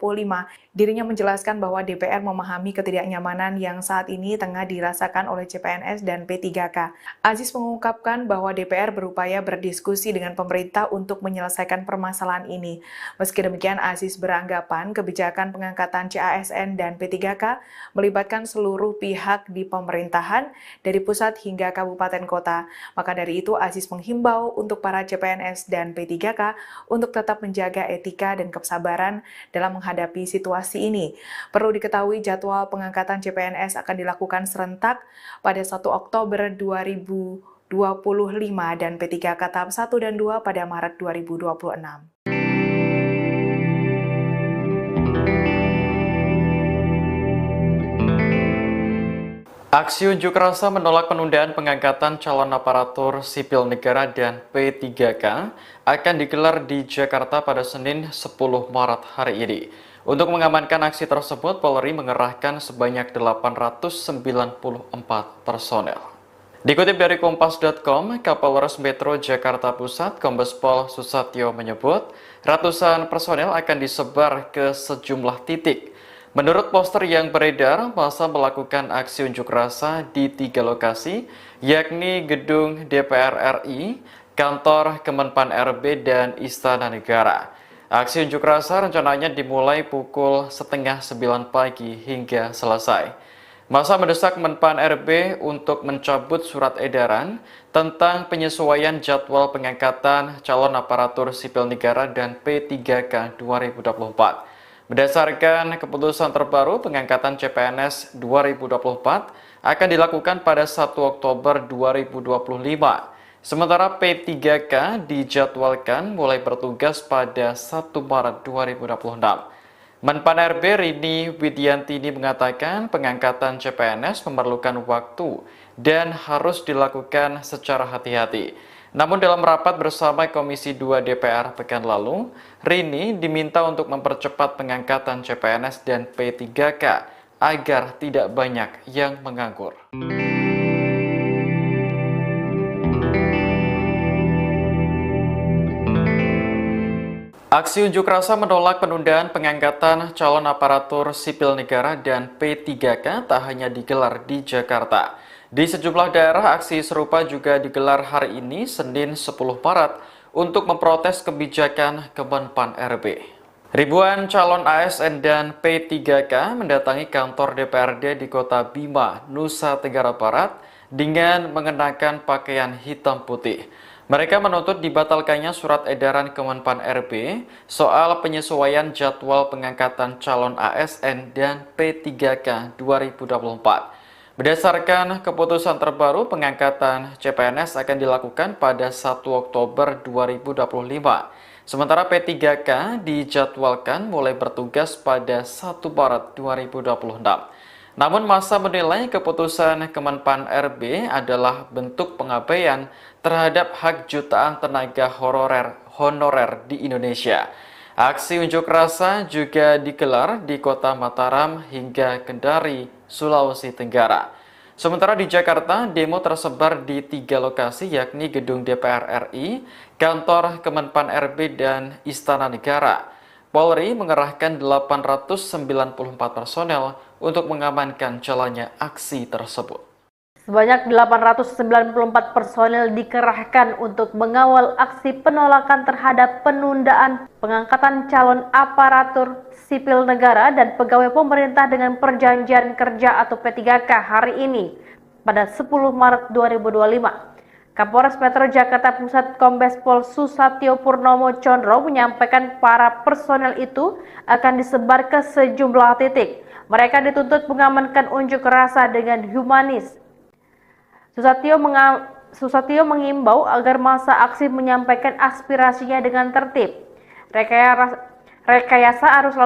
S2: Dirinya menjelaskan bahwa DPR memahami ketidaknyamanan yang saat ini tengah dirasakan oleh CPNS dan P3K. Aziz mengungkapkan bahwa DPR berupaya berdiskusi dengan pemerintah untuk menyelesaikan permasalahan ini. Meski demikian, Aziz beranggapan kebijakan pengangkatan CASN dan P3K melibatkan seluruh pihak di pemerintahan, dari pusat hingga kabupaten kota. Maka dari itu, Aziz menghimbau untuk para CPNS dan P3K untuk tetap menjaga etika dan kesabaran dalam menghadapi situasi ini. Perlu diketahui jadwal pengangkatan CPNS akan dilakukan serentak pada 1 Oktober 2025 dan P3K tahap 1 dan 2 pada Maret 2026.
S3: Aksi unjuk rasa menolak penundaan pengangkatan calon aparatur sipil negara dan P3K akan digelar di Jakarta pada Senin 10 Maret hari ini. Untuk mengamankan aksi tersebut, Polri mengerahkan sebanyak 894 personel. Dikutip dari Kompas.com, Kapolres Metro Jakarta Pusat, Kombes Pol Susatyo menyebut, ratusan personel akan disebar ke sejumlah titik. Menurut poster yang beredar, massa melakukan aksi unjuk rasa di 3 lokasi, yakni Gedung DPR RI, Kantor Kemenpan RB, dan Istana Negara. Aksi unjuk rasa rencananya dimulai pukul 8:30 pagi hingga selesai. Massa mendesak Menpan RB untuk mencabut surat edaran tentang penyesuaian jadwal pengangkatan calon aparatur sipil negara dan P3K 2024. Berdasarkan keputusan terbaru, pengangkatan CPNS 2024 akan dilakukan pada 1 Oktober 2025. Sementara P3K dijadwalkan mulai bertugas pada 1 Maret 2026. Menpan RB Rini Widiantini mengatakan pengangkatan CPNS memerlukan waktu dan harus dilakukan secara hati-hati. Namun dalam rapat bersama Komisi 2 DPR pekan lalu, Rini diminta untuk mempercepat pengangkatan CPNS dan P3K agar tidak banyak yang menganggur. Aksi unjuk rasa menolak penundaan pengangkatan calon aparatur sipil negara dan P3K tak hanya digelar di Jakarta. Di sejumlah daerah, aksi serupa juga digelar hari ini, Senin 10 Maret, untuk memprotes kebijakan Kemenpan RB. Ribuan calon ASN dan P3K mendatangi kantor DPRD di Kota Bima, Nusa Tenggara Barat dengan mengenakan pakaian hitam putih. Mereka menuntut dibatalkannya surat edaran Kemenpan RB soal penyesuaian jadwal pengangkatan calon ASN dan P3K 2024. Berdasarkan keputusan terbaru, pengangkatan CPNS akan dilakukan pada 1 Oktober 2025. Sementara P3K dijadwalkan mulai bertugas pada 1 Maret 2026. Namun masa menilai keputusan Kemenpan RB adalah bentuk pengabaian terhadap hak jutaan tenaga honorer di Indonesia. Aksi unjuk rasa juga digelar di Kota Mataram hingga Kendari, Sulawesi Tenggara. Sementara di Jakarta, demo tersebar di 3 lokasi, yakni Gedung DPR RI, Kantor Kemenpan RB, dan Istana Negara. Polri mengerahkan 894 personel untuk mengamankan jalannya aksi tersebut.
S4: Sebanyak 894 personel dikerahkan untuk mengawal aksi penolakan terhadap penundaan pengangkatan calon aparatur sipil negara dan pegawai pemerintah dengan perjanjian kerja atau P3K hari ini pada 10 Maret 2025. Kapolres Metro Jakarta Pusat Kombes Pol Susatyo Purnomo Condro menyampaikan para personel itu akan disebar ke sejumlah titik. Mereka dituntut mengamankan unjuk rasa dengan humanis. Susatyo mengimbau agar masa aksi menyampaikan aspirasinya dengan tertib. Rekayasa arus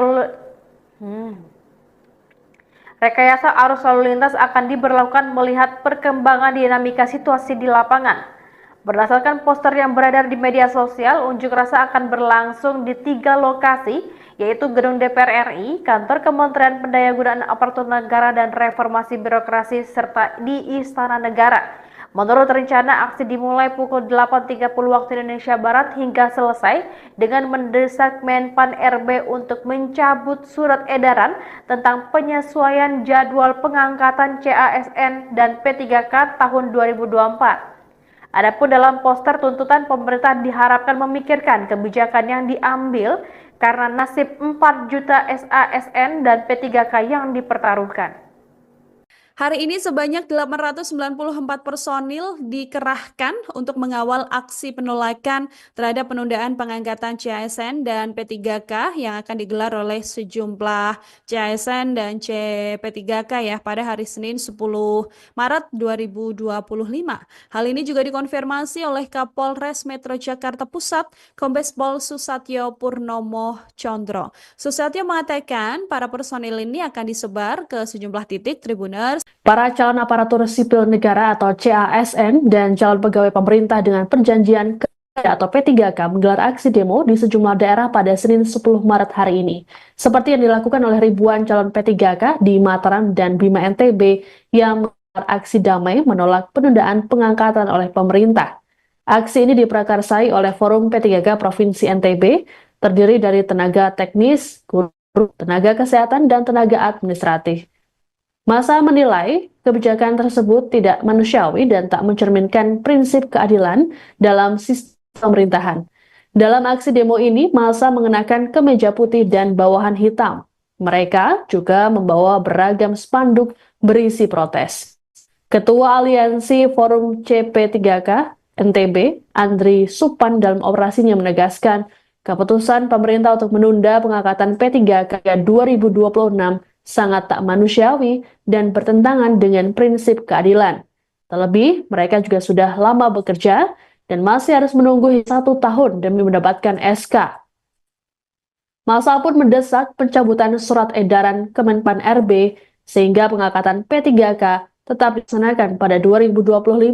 S4: lalu lintas akan diberlakukan melihat perkembangan dinamika situasi di lapangan. Berdasarkan poster yang beredar di media sosial, unjuk rasa akan berlangsung di 3 lokasi, yaitu Gedung DPR RI, Kantor Kementerian Pendayagunaan Aparatur Negara dan Reformasi Birokrasi, serta di Istana Negara. Menurut rencana, aksi dimulai pukul 8.30 waktu Indonesia Barat hingga selesai dengan mendesak Menpan RB untuk mencabut surat edaran tentang penyesuaian jadwal pengangkatan CASN dan P3K tahun 2024. Adapun dalam poster tuntutan, pemerintah diharapkan memikirkan kebijakan yang diambil karena nasib 4 juta SASN dan P3K yang dipertaruhkan.
S1: Hari ini sebanyak 894 personil dikerahkan untuk mengawal aksi penolakan terhadap penundaan pengangkatan CASN dan P3K yang akan digelar oleh sejumlah CASN dan P3K ya pada hari Senin 10 Maret 2025. Hal ini juga dikonfirmasi oleh Kapolres Metro Jakarta Pusat Kombes Pol Susatyo Purnomo Condro. Susatyo mengatakan para personil ini akan disebar ke sejumlah titik Tribuners.
S5: Para calon aparatur sipil negara atau CASN dan calon pegawai pemerintah dengan perjanjian kerja atau P3K menggelar aksi demo di sejumlah daerah pada Senin 10 Maret hari ini. Seperti yang dilakukan oleh ribuan calon P3K di Mataram dan Bima NTB yang menggelar aksi damai menolak penundaan pengangkatan oleh pemerintah. Aksi ini diprakarsai oleh Forum P3K Provinsi NTB, terdiri dari tenaga teknis, guru, tenaga kesehatan, dan tenaga administratif. Masa menilai kebijakan tersebut tidak manusiawi dan tak mencerminkan prinsip keadilan dalam sistem pemerintahan. Dalam aksi demo ini, massa mengenakan kemeja putih dan bawahan hitam. Mereka juga membawa beragam spanduk berisi protes. Ketua Aliansi Forum CP3K NTB, Andri Supan, dalam orasinya menegaskan Keputusan pemerintah untuk menunda pengangkatan P3K 2026 sangat tak manusiawi dan bertentangan dengan prinsip keadilan. Terlebih, mereka juga sudah lama bekerja dan masih harus menunggu 1 tahun demi mendapatkan SK. Masa pun mendesak pencabutan surat edaran Kemenpan RB sehingga pengangkatan P3K tetap dilaksanakan pada 2025.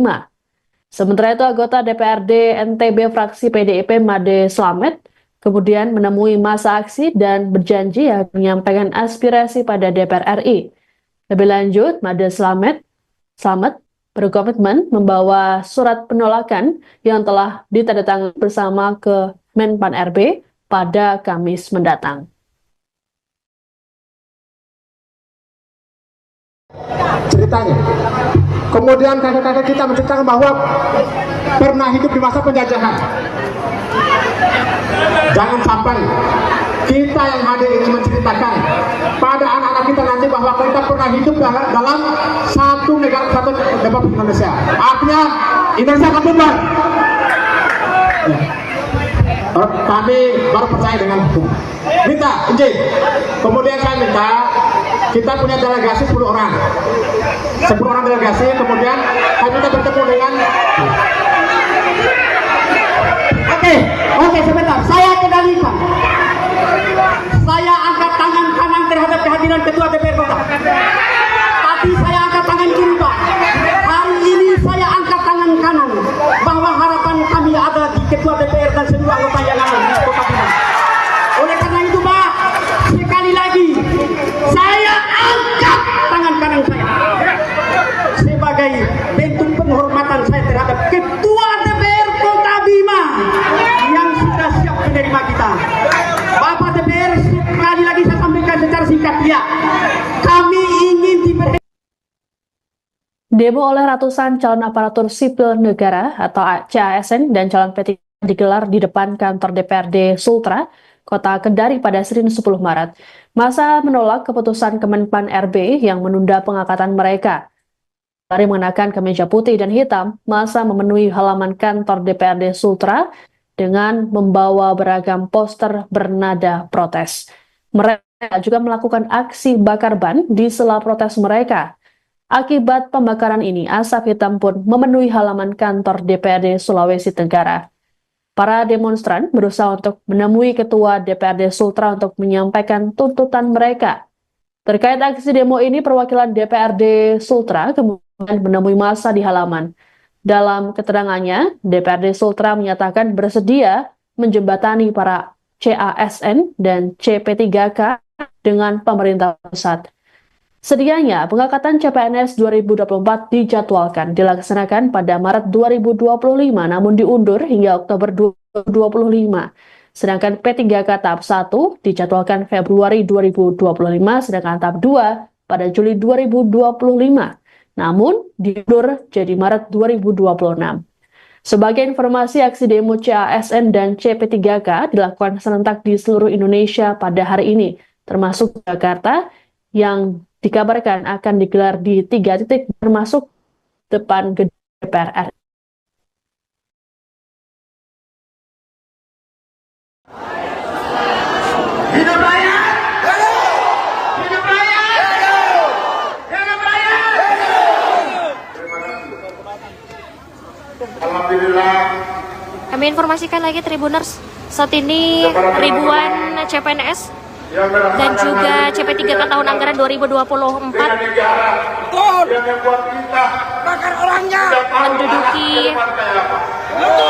S5: Sementara itu, anggota DPRD NTB fraksi PDIP Made Slamet kemudian menemui masa aksi dan berjanji akan menyampaikan aspirasi pada DPR RI. Lebih lanjut, Made Slamet berkomitmen membawa surat penolakan yang telah ditandatangani bersama ke Menpan RB pada Kamis mendatang.
S6: Ceritanya, kemudian kakek-kakek kita menceritakan bahwa pernah hidup di masa penjajahan. Jangan sampai kita yang hadir ini menceritakan pada anak-anak kita nanti bahwa kita pernah hidup dalam satu negara kesatuan Republik Indonesia. Artinya Indonesia akan bubar. Kami baru percaya dengan hukum. Minta izin. Kemudian saya minta kita punya delegasi 10 orang. 10 orang delegasi, kemudian kami minta bertemu dengan Oke, sebentar. Saya kendalikan. Saya angkat tangan kanan terhadap kehadiran Ketua DPR Kota. Tapi saya angkat tangan kiri, Pak. Hari ini saya angkat tangan kanan bahwa harapan kami ada di Ketua DPR dan seluruh anggota yang ada di Kota Bima. Oleh karena itu, Pak, sekali lagi saya angkat tangan kanan saya sebagai bentuk penghormatan saya terhadap Ketua DPR Kota Bima yang sudah siap menerima kita. Bapak DPR, sekali lagi saya sampaikan secara singkat, ya, kami ingin diberi.
S5: Demo oleh ratusan calon aparatur sipil negara atau CASN dan calon P3 digelar di depan kantor DPRD Sultra, Kota Kendari pada Senin 10 Maret. Masa menolak keputusan Kemenpan RB yang menunda pengangkatan mereka. Dari mengenakan kemeja putih dan hitam, masa memenuhi halaman kantor DPRD Sultra dengan membawa beragam poster bernada protes. Mereka juga melakukan aksi bakar ban di sela protes mereka. Akibat pembakaran ini, asap hitam pun memenuhi halaman kantor DPRD Sulawesi Tenggara. Para demonstran berusaha untuk menemui Ketua DPRD Sultra untuk menyampaikan tuntutan mereka. Terkait aksi demo ini, perwakilan DPRD Sultra kemudian menemui massa di halaman. Dalam keterangannya, DPRD Sultra menyatakan bersedia menjembatani para CASN dan CP3K dengan pemerintah pusat. Sedianya, pengangkatan CPNS 2024 dijadwalkan dilaksanakan pada Maret 2025, namun diundur hingga Oktober 2025. Sedangkan P3K tahap 1 dijadwalkan Februari 2025, sedangkan tahap 2 pada Juli 2025. Namun, diundur jadi Maret 2026. Sebagai informasi, aksi demo CASN dan CP3K dilakukan serentak di seluruh Indonesia pada hari ini, termasuk Jakarta, yang dikabarkan akan digelar di 3 titik termasuk depan gedung DPR RI.
S6: Hidup rakyat! Hidup rakyat! Hidup rakyat! Alhamdulillah.
S7: Kami informasikan lagi Tribuners, saat ini ribuan CPNS dan juga CP3K tahun anggaran 2024 menduduki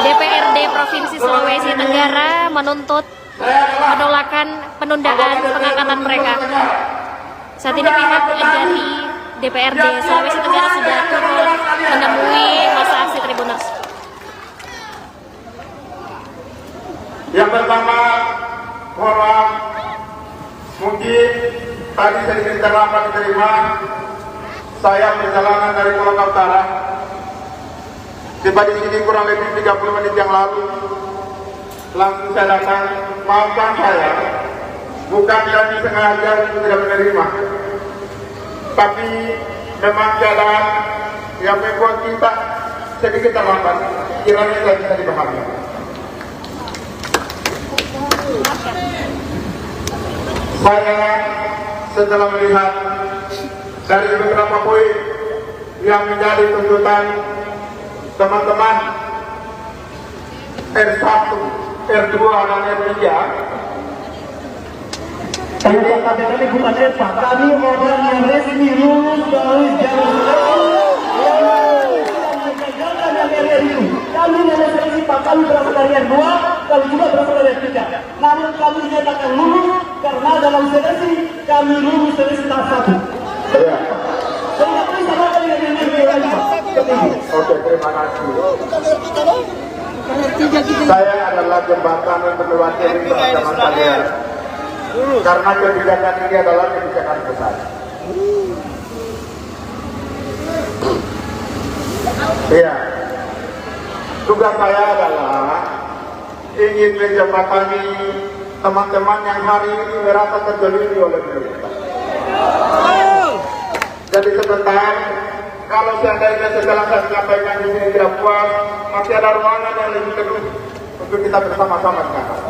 S7: DPRD Provinsi Sulawesi Tenggara menuntut penolakan penundaan pengangkatan mereka. Saat ini pihak dari DPRD Sulawesi Tenggara sudah turun menemui masa aksi Tribuners.
S6: Yang pertama, mohon maaf, mungkin tadi sedikit terlambat diterima. Saya perjalanan dari Kolaka Utara, tiba di sini kurang lebih 30 menit yang lalu. Langsung saya datang, maafkan saya, bukan yang disengaja untuk tidak menerima, tapi memang keadaan yang membuat kita sedikit terlambat. Kiranya tidak bisa dipahami.
S8: Saya setelah melihat dari beberapa poin yang menjadi tuntutan teman-teman R1, R2 dan R3.
S6: Saya katakan kami bukan ESA, kami orang yang resmi lulus dari jalur kami hanya seleksi Pak, kami berasal dari R2, kami juga berasal dari R3. Namun kami dinyatakan lulus karena dalam seleksi kami lulus seleksi tahap 1.
S8: Ya.
S6: Saya tidak bisa lagi dengan ini.
S8: Oke, terima kasih. Saya adalah jembatan untuk mewakili teman-teman kalian. Karena kebijakan ini adalah kebijakan besar. Iya. Tugas saya adalah ingin menjembatani teman-teman yang hari ini merasa terzalimi oleh pemerintah. Jadi sebentar, kalau seandainya setelah saya menyampaikan di sini tidak puas, masih ada ruangan yang lebih teduh untuk kita bersama-sama sekarang.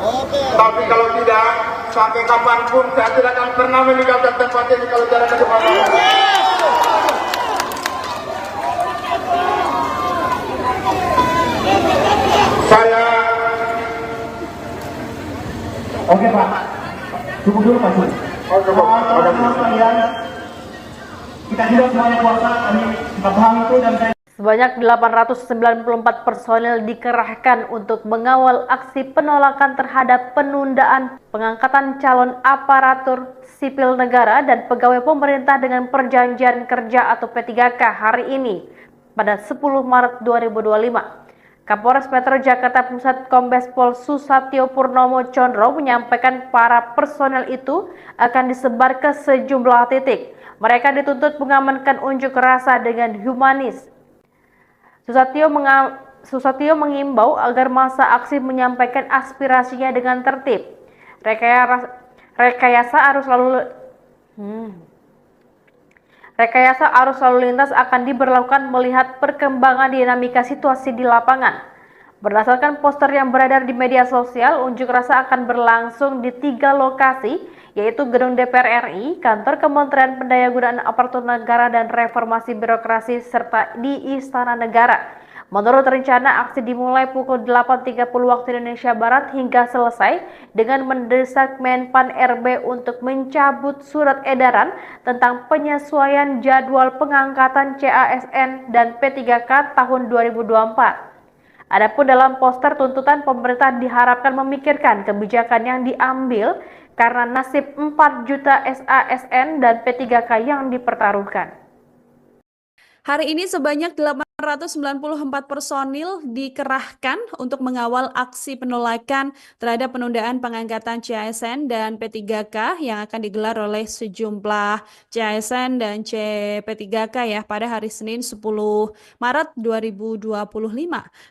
S8: Tapi kalau tidak, sampai kapanpun saya tidak akan pernah meninggalkan tempat ini kalau tidak ada kesempatan. Saya
S6: Oke Pak, tunggu dulu Pak.
S8: Oke Pak,
S6: Teman-teman sekalian, kita juga semuanya puasa, kami kita paham itu dan saya
S4: Sebanyak 894 personel dikerahkan untuk mengawal aksi penolakan terhadap penundaan pengangkatan calon aparatur sipil negara dan pegawai pemerintah dengan perjanjian kerja atau P3K hari ini pada 10 Maret 2025. Kapolres Metro Jakarta Pusat Kombes Pol Susatyo Purnomo Condro menyampaikan para personel itu akan disebar ke sejumlah titik. Mereka dituntut mengamankan unjuk rasa dengan humanis. Susatyo mengimbau agar masa aksi menyampaikan aspirasinya dengan tertib. Rekayasa arus lalu lintas akan diberlakukan melihat perkembangan dinamika situasi di lapangan. Berdasarkan poster yang beredar di media sosial, unjuk rasa akan berlangsung di 3 lokasi, yaitu Gedung DPR RI, Kantor Kementerian Pendayagunaan Aparatur Negara dan Reformasi Birokrasi, serta di Istana Negara. Menurut rencana, aksi dimulai pukul 8.30 waktu Indonesia Barat hingga selesai dengan mendesak Menpan RB untuk mencabut surat edaran tentang penyesuaian jadwal pengangkatan CASN dan P3K tahun 2024. Adapun dalam poster tuntutan, pemerintah diharapkan memikirkan kebijakan yang diambil karena nasib 4 juta SASN dan P3K yang dipertaruhkan.
S1: Hari ini sebanyak 894 personil dikerahkan untuk mengawal aksi penolakan terhadap penundaan pengangkatan CASN dan P3K yang akan digelar oleh sejumlah CASN dan P3K ya pada hari Senin 10 Maret 2025.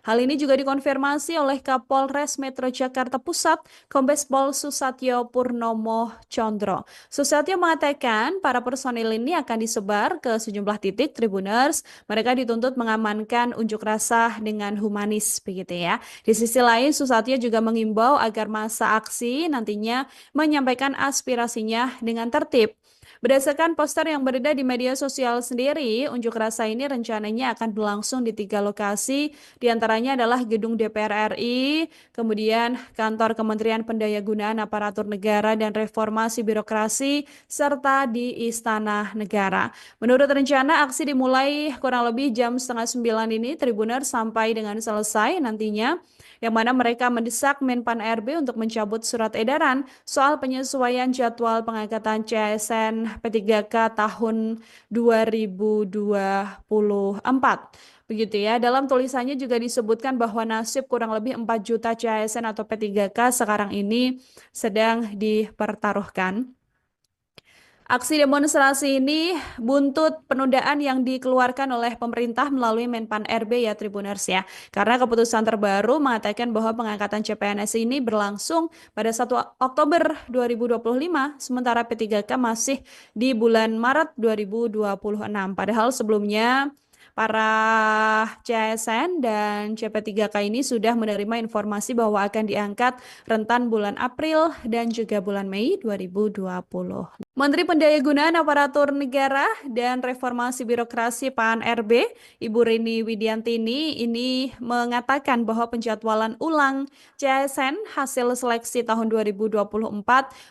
S1: Hal ini juga dikonfirmasi oleh Kapolres Metro Jakarta Pusat Kombes Pol Susatyo Purnomo Condro. Susatyo mengatakan para personil ini akan disebar ke sejumlah titik Tribuners. Mereka dituntut mengamankan unjuk rasa dengan humanis begitu ya. Di sisi lain, Susatyo juga mengimbau agar masa aksi nantinya menyampaikan aspirasinya dengan tertib. Berdasarkan poster yang beredar di media sosial sendiri, unjuk rasa ini rencananya akan berlangsung di 3 lokasi, diantaranya adalah Gedung DPR RI, kemudian Kantor Kementerian Pendayagunaan Aparatur Negara dan Reformasi Birokrasi, serta di Istana Negara. Menurut rencana, aksi dimulai kurang lebih jam 8:30 ini, Tribuners sampai dengan selesai nantinya, yang mana mereka mendesak Menpan RB untuk mencabut surat edaran soal penyesuaian jadwal pengangkatan CASN P3K tahun 2024. Begitu ya, dalam tulisannya juga disebutkan bahwa nasib kurang lebih 4 juta CASN atau P3K sekarang ini sedang dipertaruhkan. Aksi demonstrasi ini buntut penundaan yang dikeluarkan oleh pemerintah melalui Menpan RB ya Tribuners ya. Karena keputusan terbaru mengatakan bahwa pengangkatan CPNS ini berlangsung pada 1 Oktober 2025, sementara P3K masih di bulan Maret 2026. Padahal sebelumnya para CASN dan CP3K ini sudah menerima informasi bahwa akan diangkat rentan bulan April dan juga bulan Mei 2020. Menteri Pendayagunaan Aparatur Negara dan Reformasi Birokrasi PAN-RB, Ibu Rini Widiantini, ini mengatakan bahwa penjadwalan ulang CASN hasil seleksi tahun 2024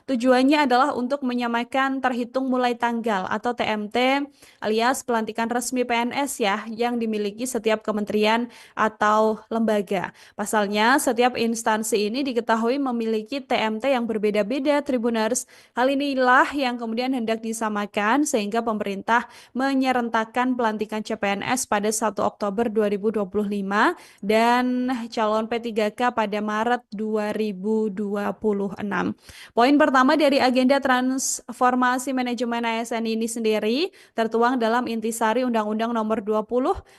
S1: tujuannya adalah untuk menyamakan terhitung mulai tanggal atau TMT alias pelantikan resmi PNS ya yang dimiliki setiap kementerian atau lembaga. Pasalnya, setiap instansi ini diketahui memiliki TMT yang berbeda-beda, Tribuners. Hal inilah yang kemudian hendak disamakan sehingga pemerintah menyerentakkan pelantikan CPNS pada 1 Oktober 2025 dan calon P3K pada Maret 2026. Poin pertama dari agenda transformasi manajemen ASN ini sendiri tertuang dalam intisari Undang-Undang Nomor 20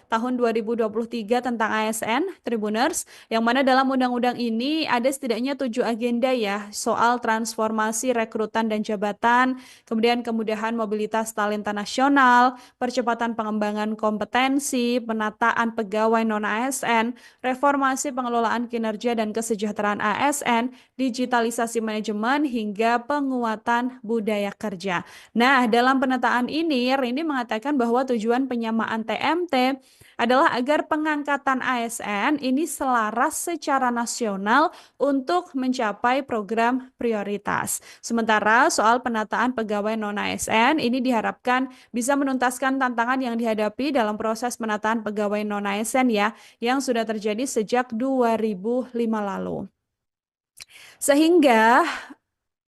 S1: Tahun 2023 tentang ASN, Tribuners, yang mana dalam undang-undang ini ada setidaknya 7 agenda ya, soal transformasi rekrutan dan jabatan, kemudian kemudahan mobilitas talenta nasional, percepatan pengembangan kompetensi, penataan pegawai non-ASN, reformasi pengelolaan kinerja dan kesejahteraan ASN, digitalisasi manajemen, hingga penguatan budaya kerja. Nah, dalam penataan ini, Rini mengatakan bahwa tujuan penyamaan TMT adalah agar pengangkatan ASN ini selaras secara nasional untuk mencapai program prioritas. Sementara soal penataan pegawai non-ASN ini diharapkan bisa menuntaskan tantangan yang dihadapi dalam proses penataan pegawai non-ASN ya, yang sudah terjadi sejak 2005 lalu. Sehingga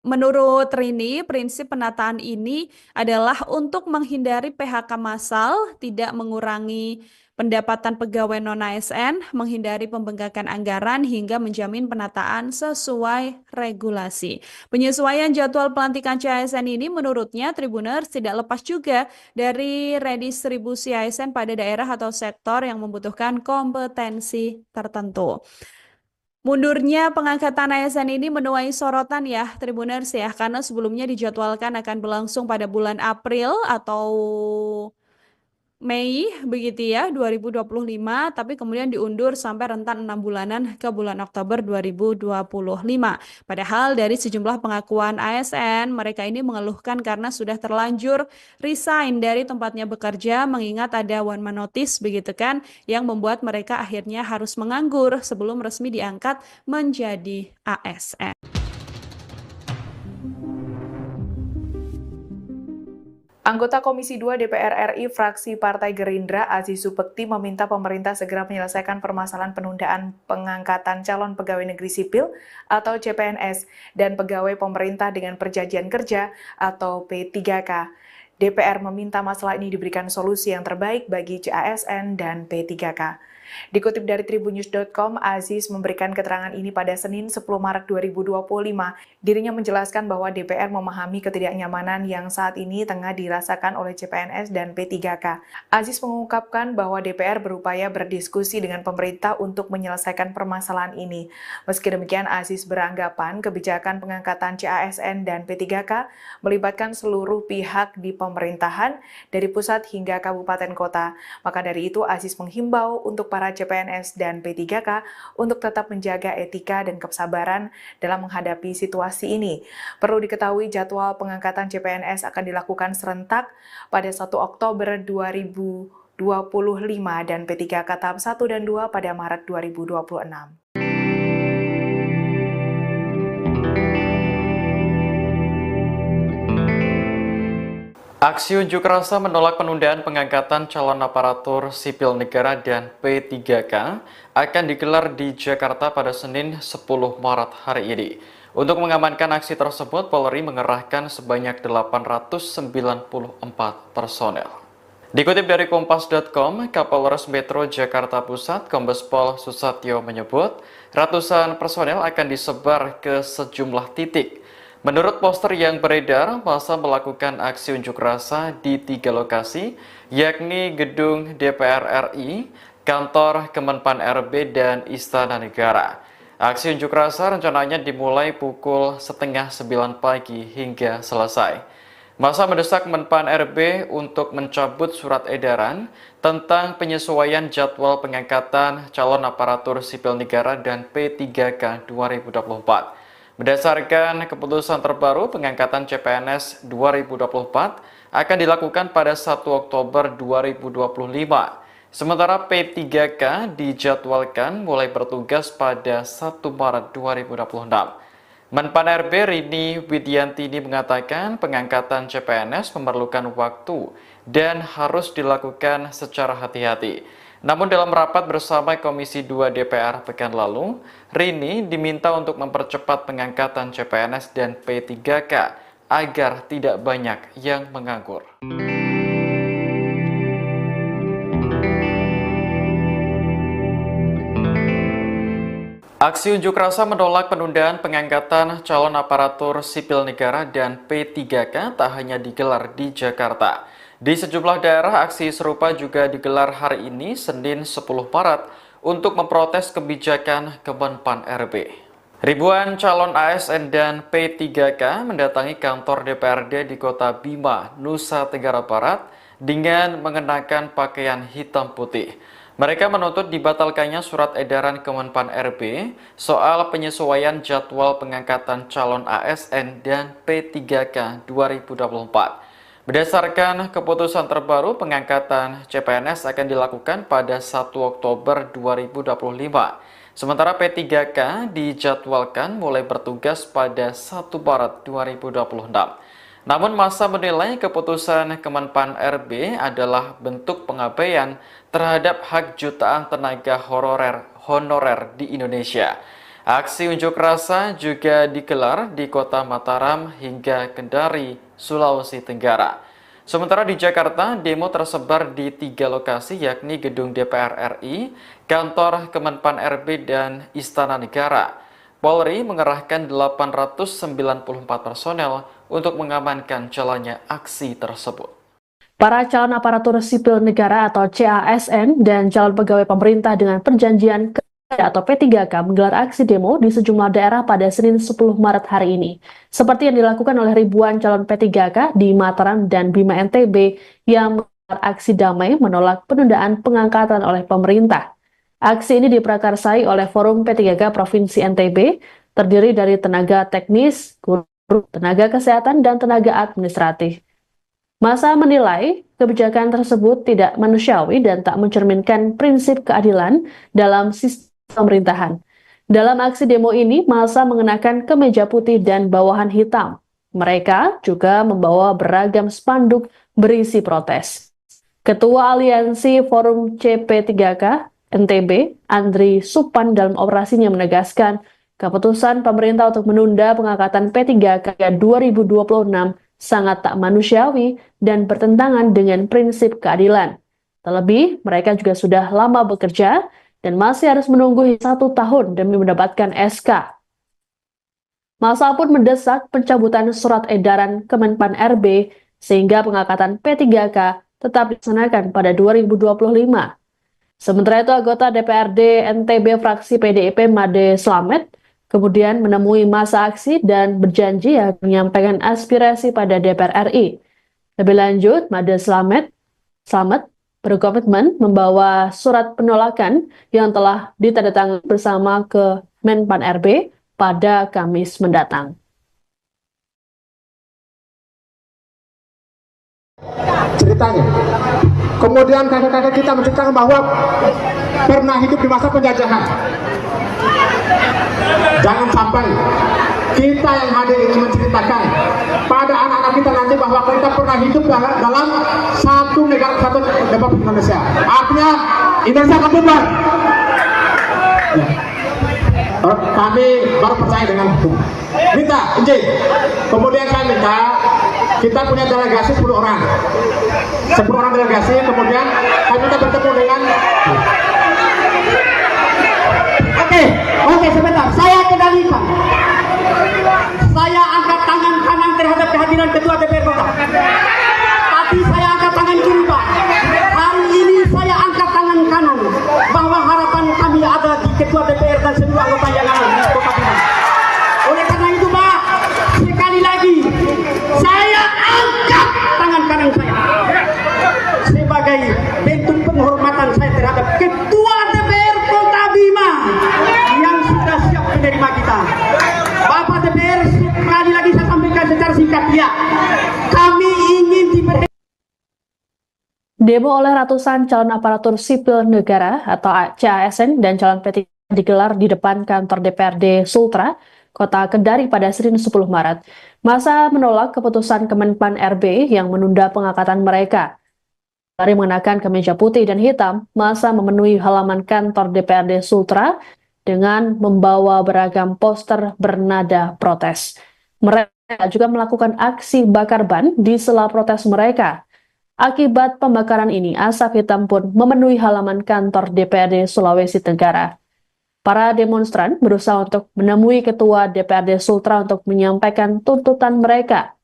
S1: menurut Rini, prinsip penataan ini adalah untuk menghindari PHK massal, tidak mengurangi pendapatan pegawai non-ASN, menghindari pembengkakan anggaran, hingga menjamin penataan sesuai regulasi. Penyesuaian jadwal pelantikan CASN ini menurutnya Tribuners tidak lepas juga dari redistribusi ASN pada daerah atau sektor yang membutuhkan kompetensi tertentu. Mundurnya pengangkatan ASN ini menuai sorotan ya, Tribuners ya, karena sebelumnya dijadwalkan akan berlangsung pada bulan April atau Mei begitu ya 2025, tapi kemudian diundur sampai rentan 6 bulanan ke bulan Oktober 2025. Padahal dari sejumlah pengakuan ASN, mereka ini mengeluhkan karena sudah terlanjur resign dari tempatnya bekerja, mengingat ada one man notice begitu kan, yang membuat mereka akhirnya harus menganggur sebelum resmi diangkat menjadi ASN.
S2: Anggota Komisi 2 DPR RI fraksi Partai Gerindra Aziz Supekti meminta pemerintah segera menyelesaikan permasalahan penundaan pengangkatan calon pegawai negeri sipil atau CPNS dan pegawai pemerintah dengan perjanjian kerja atau P3K. DPR meminta masalah ini diberikan solusi yang terbaik bagi CASN dan P3K. Dikutip dari tribunnews.com, Aziz memberikan keterangan ini pada Senin 10 Maret 2025. Dirinya menjelaskan bahwa DPR memahami ketidaknyamanan yang saat ini tengah dirasakan oleh CPNS dan P3K. Aziz mengungkapkan bahwa DPR berupaya berdiskusi dengan pemerintah untuk menyelesaikan permasalahan ini. Meski demikian, Aziz beranggapan kebijakan pengangkatan CASN dan P3K melibatkan seluruh pihak di pemerintahan, dari pusat hingga kabupaten kota. Maka dari itu, Aziz menghimbau untuk para CPNS dan P3K untuk tetap menjaga etika dan kesabaran dalam menghadapi situasi ini. Perlu diketahui jadwal pengangkatan CPNS akan dilakukan serentak pada 1 Oktober 2025 dan P3K tahap 1 dan 2 pada Maret 2026.
S3: Aksi unjuk rasa menolak penundaan pengangkatan calon aparatur sipil negara dan P3K akan digelar di Jakarta pada Senin 10 Maret hari ini. Untuk mengamankan aksi tersebut, Polri mengerahkan sebanyak 894 personel. Dikutip dari Kompas.com, Kapolres Metro Jakarta Pusat, Kombes Pol Susatyo menyebut, ratusan personel akan disebar ke sejumlah titik. Menurut poster yang beredar, massa melakukan aksi unjuk rasa di 3 lokasi, yakni Gedung DPR RI, Kantor Kemenpan RB, dan Istana Negara. Aksi unjuk rasa rencananya dimulai pukul 8:30 pagi hingga selesai. Masa mendesak Menpan RB untuk mencabut surat edaran tentang penyesuaian jadwal pengangkatan calon aparatur sipil negara dan P3K 2024. Berdasarkan keputusan terbaru, pengangkatan CPNS 2024 akan dilakukan pada 1 Oktober 2025. Sementara P3K dijadwalkan mulai bertugas pada 1 Maret 2026. Menpan RB Rini Widyantini mengatakan pengangkatan CPNS memerlukan waktu dan harus dilakukan secara hati-hati. Namun dalam rapat bersama Komisi 2 DPR pekan lalu, Rini diminta untuk mempercepat pengangkatan CPNS dan P3K agar tidak banyak yang menganggur. Aksi unjuk rasa menolak penundaan pengangkatan calon aparatur sipil negara dan P3K tak hanya digelar di Jakarta. Di sejumlah daerah, aksi serupa juga digelar hari ini, Senin 10 Maret, untuk memprotes kebijakan Kemenpan RB. Ribuan calon ASN dan P3K mendatangi kantor DPRD di Kota Bima, Nusa Tenggara Barat dengan mengenakan pakaian hitam putih. Mereka menuntut dibatalkannya surat edaran Kemenpan RB soal penyesuaian jadwal pengangkatan calon ASN dan P3K 2024. Berdasarkan keputusan terbaru, pengangkatan CPNS akan dilakukan pada 1 Oktober 2025. Sementara P3K dijadwalkan mulai bertugas pada 1 Maret 2026. Namun masa menilai keputusan Kemenpan RB adalah bentuk pengabaian terhadap hak jutaan tenaga honorer di Indonesia. Aksi unjuk rasa juga digelar di Kota Mataram hingga Kendari, Sulawesi Tenggara. Sementara di Jakarta, demo tersebar di 3 lokasi, yakni Gedung DPR RI, Kantor Kemenpan RB, dan Istana Negara. Polri mengerahkan 894 personel untuk mengamankan jalannya aksi tersebut.
S5: Para calon aparatur sipil negara atau CASN dan calon pegawai pemerintah dengan perjanjian kerja atau P3K menggelar aksi demo di sejumlah daerah pada Senin 10 Maret hari ini. Seperti yang dilakukan oleh ribuan calon P3K di Mataram dan Bima NTB yang menggelar aksi damai menolak penundaan pengangkatan oleh pemerintah. Aksi ini diprakarsai oleh Forum P3K Provinsi NTB, terdiri dari tenaga teknis, guru, tenaga kesehatan, dan tenaga administratif. Masa menilai kebijakan tersebut tidak manusiawi dan tak mencerminkan prinsip keadilan dalam sistem pemerintahan. Dalam aksi demo ini, masa mengenakan kemeja putih dan bawahan hitam. Mereka juga membawa beragam spanduk berisi protes. Ketua Aliansi Forum CP3K NTB, Andri Supan dalam orasinya menegaskan keputusan pemerintah untuk menunda pengangkatan P3K 2026 sangat tak manusiawi dan bertentangan dengan prinsip keadilan. Terlebih, mereka juga sudah lama bekerja dan masih harus menunggu 1 tahun demi mendapatkan SK. Masa pun mendesak pencabutan surat edaran Kemenpan RB sehingga pengangkatan P3K tetap dilaksanakan pada 2025. Sementara itu, anggota DPRD NTB fraksi PDIP Made Slamet kemudian menemui masa aksi dan berjanji akan menyampaikan aspirasi pada DPR RI. Lebih lanjut, Made Slamet berkomitmen membawa surat penolakan yang telah ditandatangani bersama ke Menpan RB pada Kamis mendatang.
S6: Ceritanya. Kemudian kakek-kakek kita menceritakan bahwa pernah hidup di masa penjajahan. Jangan sampai kita yang hadir ini menceritakan pada anak-anak kita nanti bahwa kita pernah hidup dalam satu negara, satu Republik Indonesia. Artinya Indonesia akan bubar. Ya. Kami baru percaya dengan hukum. Minta izin. Kemudian kami minta kita punya delegasi 10 orang. 10 orang delegasi, kemudian kami minta bertemu dengan Oke, sebentar. Saya kendalikan. Saya angkat tangan kanan terhadap kehadiran Ketua DPR Kota. Tapi saya angkat tangan kiri, Pak. Hari ini saya angkat tangan kanan bahwa harapan kami ada di Ketua DPR dan seluruh anggota yang ada di Kota Bima. Oleh karena itu, Pak, sekali lagi saya angkat Ya, kami ingin diberi.
S5: Demo oleh ratusan calon aparatur sipil negara atau CASN dan calon P3 digelar di depan kantor DPRD Sultra, Kota Kendari pada Senin 10 Maret. Masa menolak keputusan Kemenpan RB yang menunda pengangkatan mereka. Dari mengenakan kemeja putih dan hitam, masa memenuhi halaman kantor DPRD Sultra dengan membawa beragam poster bernada protes. Mereka juga melakukan aksi bakar ban di sela protes mereka. Akibat pembakaran ini, asap hitam pun memenuhi halaman kantor DPRD Sulawesi Tenggara. Para demonstran berusaha untuk menemui Ketua DPRD Sultra untuk menyampaikan tuntutan mereka.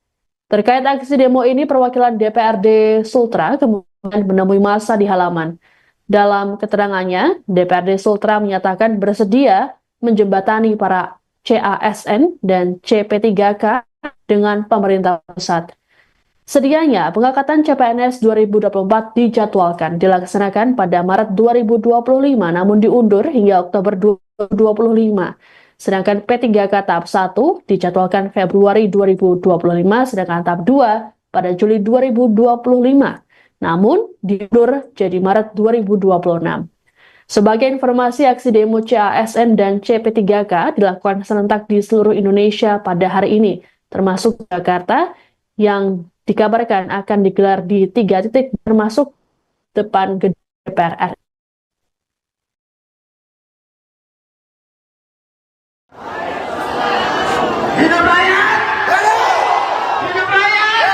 S5: Terkait aksi demo ini, perwakilan DPRD Sultra kemudian menemui massa di halaman. Dalam keterangannya, DPRD Sultra menyatakan bersedia menjembatani para CASN dan CP3K dengan pemerintah pusat. Sedianya, pengangkatan CPNS 2024 dijadwalkan dilaksanakan pada Maret 2025, namun diundur hingga Oktober 2025. Sedangkan P3K tahap 1 dijadwalkan Februari 2025, sedangkan tahap 2 pada Juli 2025. Namun, diundur jadi Maret 2026. Sebagai informasi, aksi demo CASN dan CP3K dilakukan serentak di seluruh Indonesia pada hari ini, termasuk Jakarta, yang dikabarkan akan digelar di 3 titik termasuk depan gedung DPR RI.
S8: Hidup rakyat! Hidup rakyat!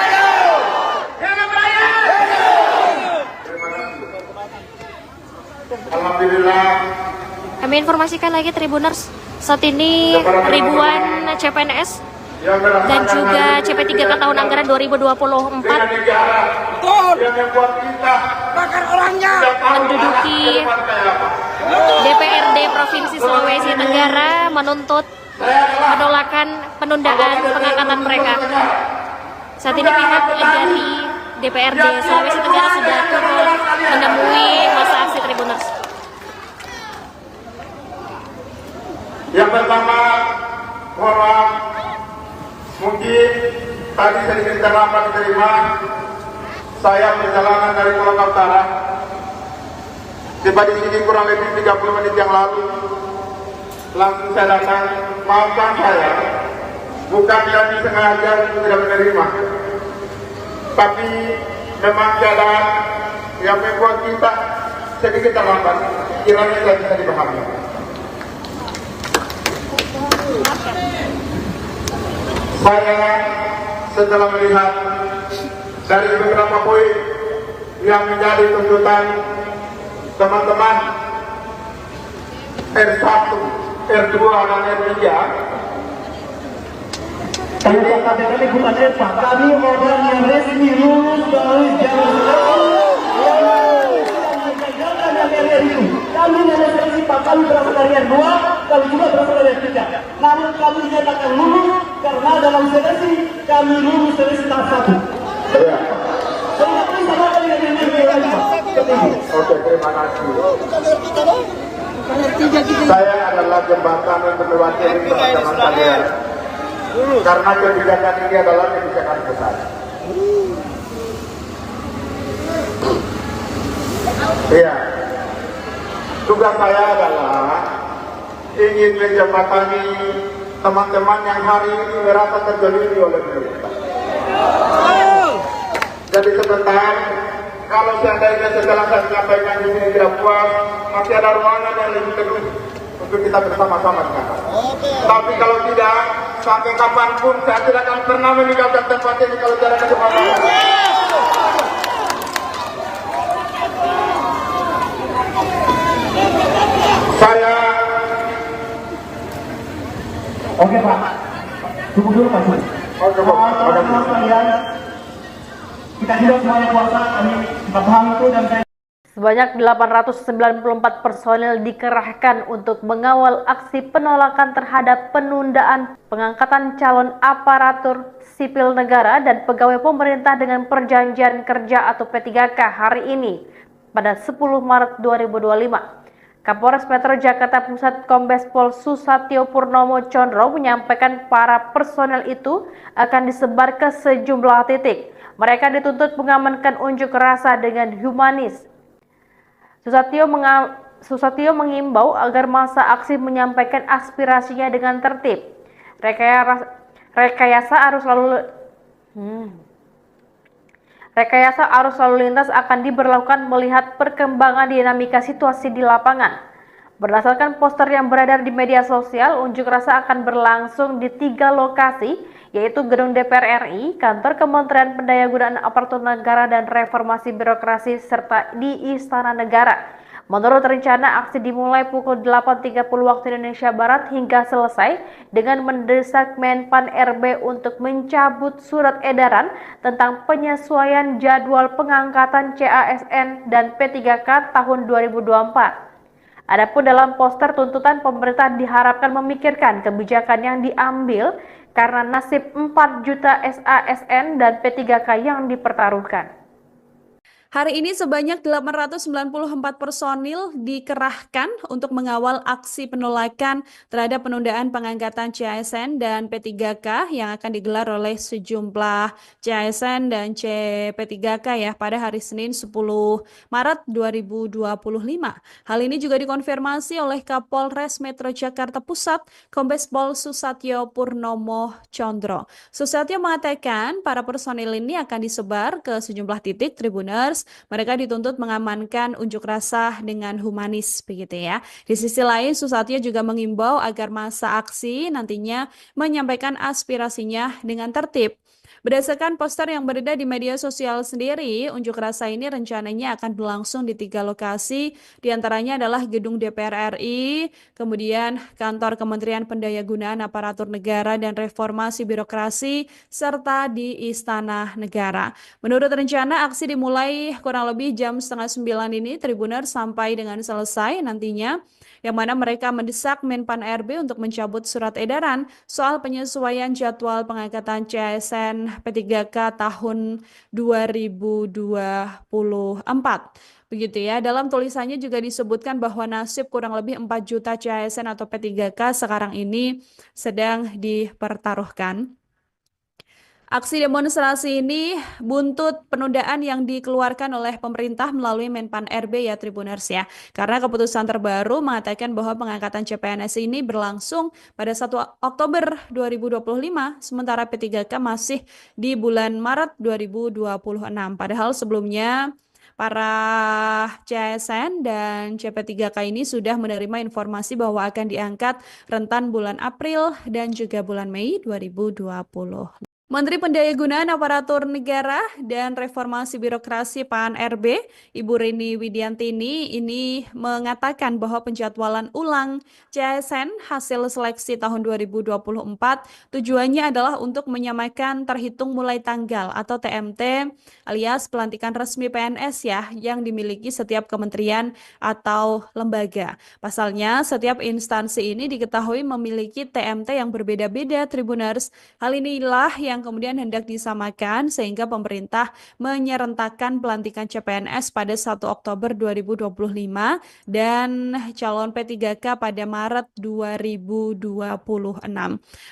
S8: Hidup rakyat! Alhamdulillah.
S7: Kami informasikan lagi Tribuners, saat ini ribuan CPNS dan juga CP3K tahun anggaran 2024 menduduki DPRD Provinsi Sulawesi Tenggara menuntut penolakan penundaan pengangkatan mereka. Saat ini pihak dari DPRD Sulawesi Tenggara sudah turun menemui masa aksi Tribuners.
S8: Yang pertama, mohon maaf, mungkin tadi sedikit terlambat diterima. Saya perjalanan dari Pulau Utara, tiba di sini kurang lebih 30 menit yang lalu. Langsung saya datang, maafkan saya, bukan kami sengaja tidak menerima, tapi memang keadaan yang membuat kita sedikit terlambat. Kiranya tidak bisa dipahami. Saya setelah melihat dari beberapa poin yang menjadi tuntutan teman-teman R1, R2 dan R3.
S6: Kami katakan ini bukan EPA, kami orang yang resmi lulus dari kami hanya seleksi Pak, kami berasal dari R2, kami juga berasal dari R3. Namun kami dinyatakan lulus karena dalam seleksi kami lulus seleksi tahap 1.
S8: Ya.
S6: Sama kali dengan
S8: Oke, terima kasih. Saya adalah jembatan untuk mewakili teman-teman kalian. Karena kebijakan ini adalah kebijakan besar. Iya. Tugas saya adalah ingin menjembatani teman-teman yang hari ini merasa tergeliri oleh pemerintah. Jadi sebentar, kalau seandainya setelah saya menyampaikan di sini tidak puas, masih ada ruangan yang lebih teduh untuk kita bersama-sama sekarang. Tapi kalau tidak, sampai kapanpun saya tidak akan pernah meninggalkan tempat ini kalau tidak ada kesempatan. Saya
S6: Oke Pak, tunggu dulu Pak. Teman-teman sekalian, kita hidup semuanya puasa, kami paham itu dan saya.
S4: Sebanyak 894 personil dikerahkan untuk mengawal aksi penolakan terhadap penundaan pengangkatan calon aparatur sipil negara dan pegawai pemerintah dengan perjanjian kerja atau P3K hari ini pada 10 Maret 2025. Kapolres Metro Jakarta Pusat Kombes Pol Susatyo Purnomo Condro menyampaikan para personel itu akan disebar ke sejumlah titik. Mereka dituntut mengamankan unjuk rasa dengan humanis. Susatyo mengimbau agar masa aksi menyampaikan aspirasinya dengan tertib. Rekayasa arus lalu lintas akan diberlakukan melihat perkembangan dinamika situasi di lapangan. Berdasarkan poster yang beredar di media sosial, unjuk rasa akan berlangsung di 3 lokasi, yaitu Gedung DPR RI, Kantor Kementerian Pendayagunaan Aparatur Negara dan Reformasi Birokrasi, serta di Istana Negara. Menurut rencana, aksi dimulai pukul 8.30 waktu Indonesia Barat hingga selesai dengan mendesak Menpan RB untuk mencabut surat edaran tentang penyesuaian jadwal pengangkatan CASN dan P3K tahun 2024. Adapun dalam poster tuntutan, pemerintah diharapkan memikirkan kebijakan yang diambil karena nasib 4 juta SASN dan P3K yang dipertaruhkan.
S1: Hari ini sebanyak 894 personil dikerahkan untuk mengawal aksi penolakan terhadap penundaan pengangkatan CASN dan P3K yang akan digelar oleh sejumlah CASN dan CP3K ya pada hari Senin 10 Maret 2025. Hal ini juga dikonfirmasi oleh Kapolres Metro Jakarta Pusat, Kombes Pol Susatyo Purnomo Condro. Susatyo mengatakan para personil ini akan disebar ke sejumlah titik. Tribuners, mereka dituntut mengamankan unjuk rasa dengan humanis begitu ya. Di sisi lain, Susatyo juga mengimbau agar masa aksi nantinya menyampaikan aspirasinya dengan tertib. Berdasarkan poster yang beredar di media sosial sendiri, unjuk rasa ini rencananya akan berlangsung di 3 lokasi, diantaranya adalah Gedung DPR RI, kemudian Kantor Kementerian Pendayagunaan Aparatur Negara dan Reformasi Birokrasi, serta di Istana Negara. Menurut rencana, aksi dimulai kurang lebih jam 8:30 ini, Tribuners, sampai dengan selesai nantinya, yang mana mereka mendesak Menpan RB untuk mencabut surat edaran soal penyesuaian jadwal pengangkatan CASN P3K tahun 2024. Begitu ya, dalam tulisannya juga disebutkan bahwa nasib kurang lebih 4 juta CASN atau P3K sekarang ini sedang dipertaruhkan. Aksi demonstrasi ini buntut penundaan yang dikeluarkan oleh pemerintah melalui Menpan RB ya Tribuners ya. Karena keputusan terbaru mengatakan bahwa pengangkatan CPNS ini berlangsung pada 1 Oktober 2025, sementara P3K masih di bulan Maret 2026. Padahal sebelumnya para CASN dan CP3K ini sudah menerima informasi bahwa akan diangkat rentan bulan April dan juga bulan Mei 2020. Menteri Pendayagunaan Aparatur Negara dan Reformasi Birokrasi PAN RB, Ibu Rini Widiantini, ini mengatakan bahwa penjadwalan ulang CASN hasil seleksi tahun 2024 tujuannya adalah untuk menyamakan terhitung mulai tanggal atau TMT alias pelantikan resmi PNS ya yang dimiliki setiap kementerian atau lembaga. Pasalnya, setiap instansi ini diketahui memiliki TMT yang berbeda-beda, Tribuners. Hal inilah yang kemudian hendak disamakan sehingga pemerintah menyerentakkan pelantikan CPNS pada 1 Oktober 2025 dan calon P3K pada Maret 2026.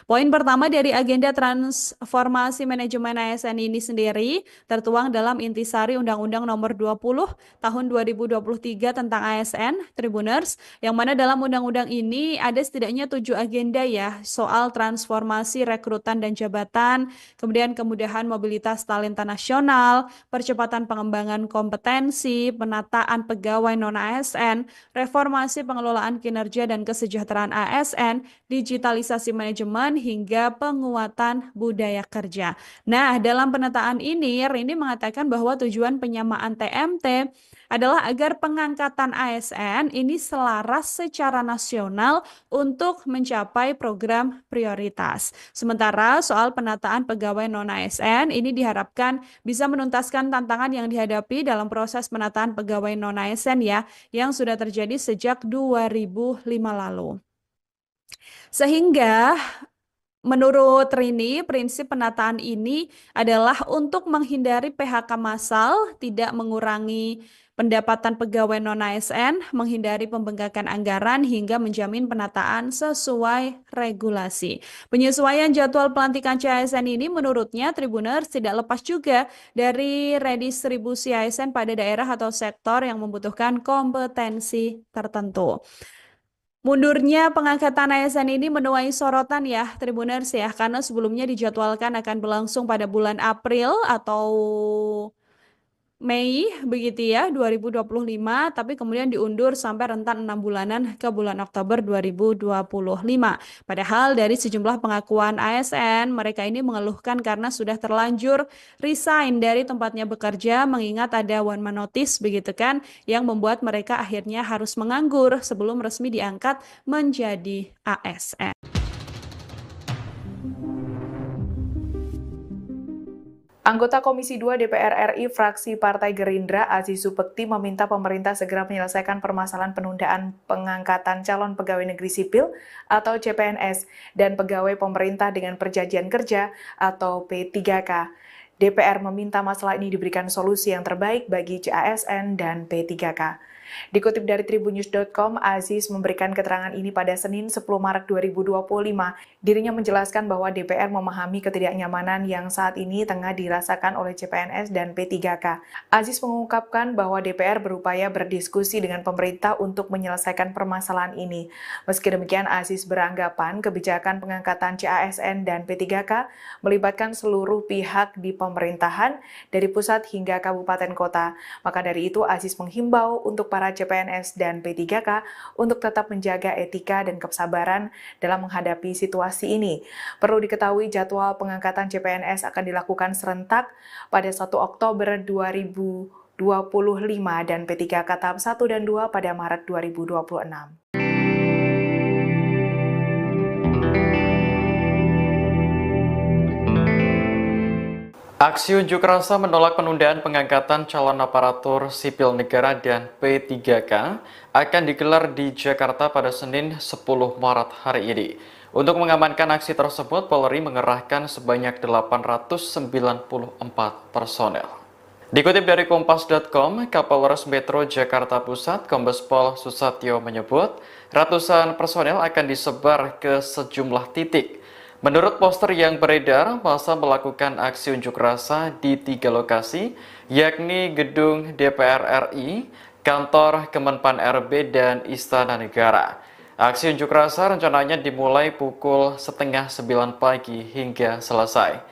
S1: Poin pertama dari agenda transformasi manajemen ASN ini sendiri tertuang dalam intisari Undang-Undang Nomor 20 Tahun 2023 tentang ASN, Tribuners, yang mana dalam undang-undang ini ada setidaknya 7 agenda ya, soal transformasi rekrutan dan jabatan, kemudian kemudahan mobilitas talenta nasional, percepatan pengembangan kompetensi, penataan pegawai non-ASN, reformasi pengelolaan kinerja dan kesejahteraan ASN, digitalisasi manajemen, hingga penguatan budaya kerja. Nah, dalam penataan ini, Rini mengatakan bahwa tujuan penyamaan TMT adalah agar pengangkatan ASN ini selaras secara nasional untuk mencapai program prioritas. Sementara soal penataan pegawai non-ASN ini diharapkan bisa menuntaskan tantangan yang dihadapi dalam proses penataan pegawai non-ASN ya, yang sudah terjadi sejak 2005 lalu. Sehingga menurut Rini, prinsip penataan ini adalah untuk menghindari PHK massal, tidak mengurangi pendapatan pegawai non-ASN, menghindari pembengkakan anggaran, hingga menjamin penataan sesuai regulasi. Penyesuaian jadwal pelantikan CASN ini menurutnya Tribuners tidak lepas juga dari redistribusi ASN pada daerah atau sektor yang membutuhkan kompetensi tertentu. Mundurnya pengangkatan ASN ini menuai sorotan ya Tribuners ya, karena sebelumnya dijadwalkan akan berlangsung pada bulan April atau Mei begitu ya 2025, tapi kemudian diundur sampai rentan 6 bulanan ke bulan Oktober 2025. Padahal dari sejumlah pengakuan ASN, mereka ini mengeluhkan karena sudah terlanjur resign dari tempatnya bekerja, mengingat ada one man notice begitu kan, yang membuat mereka akhirnya harus menganggur sebelum resmi diangkat menjadi ASN.
S2: Anggota Komisi 2 DPR RI fraksi Partai Gerindra Aziz Supekti meminta pemerintah segera menyelesaikan permasalahan penundaan pengangkatan calon pegawai negeri sipil atau CPNS dan pegawai pemerintah dengan perjanjian kerja atau P3K. DPR meminta masalah ini diberikan solusi yang terbaik bagi CASN dan P3K. Dikutip dari tribunnews.com, Aziz memberikan keterangan ini pada Senin 10 Maret 2025. Dirinya menjelaskan bahwa DPR memahami ketidaknyamanan yang saat ini tengah dirasakan oleh CPNS dan P3K. Aziz mengungkapkan bahwa DPR berupaya berdiskusi dengan pemerintah untuk menyelesaikan permasalahan ini. Meski demikian, Aziz beranggapan kebijakan pengangkatan CASN dan P3K melibatkan seluruh pihak di pemerintahan, dari pusat hingga kabupaten kota. Maka dari itu, Aziz menghimbau untuk para CPNS dan P3K untuk tetap menjaga etika dan kesabaran dalam menghadapi situasi ini. Perlu diketahui jadwal pengangkatan CPNS akan dilakukan serentak pada 1 Oktober 2025 dan P3K tahap 1 dan 2 pada Maret 2026.
S3: Aksi unjuk rasa menolak penundaan pengangkatan calon aparatur sipil negara dan P3K akan digelar di Jakarta pada Senin 10 Maret hari ini. Untuk mengamankan aksi tersebut, Polri mengerahkan sebanyak 894 personel. Dikutip dari Kompas.com, Kapolres Metro Jakarta Pusat, Kombes Pol Susatyo menyebut, ratusan personel akan disebar ke sejumlah titik. Menurut poster yang beredar, massa melakukan aksi unjuk rasa di 3 lokasi, yakni Gedung DPR RI, Kantor Kemenpan RB, dan Istana Negara. Aksi unjuk rasa rencananya dimulai pukul 8:30 pagi hingga selesai.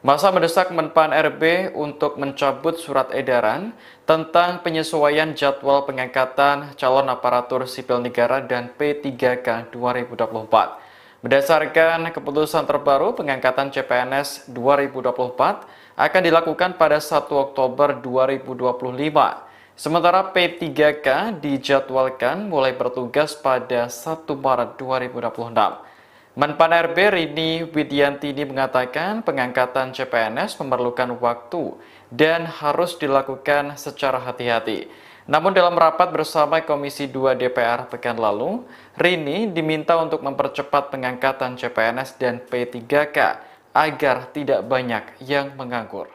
S3: Massa mendesak Menpan RB untuk mencabut surat edaran tentang penyesuaian jadwal pengangkatan calon aparatur sipil negara dan P3K 2024. Berdasarkan keputusan terbaru, pengangkatan CPNS 2024 akan dilakukan pada 1 Oktober 2025. Sementara P3K dijadwalkan mulai bertugas pada 1 Maret 2026. Menpan RB Rini Widyantini mengatakan pengangkatan CPNS memerlukan waktu dan harus dilakukan secara hati-hati. Namun dalam rapat bersama Komisi 2 DPR pekan lalu, Rini diminta untuk mempercepat pengangkatan CPNS dan P3K agar tidak banyak yang menganggur.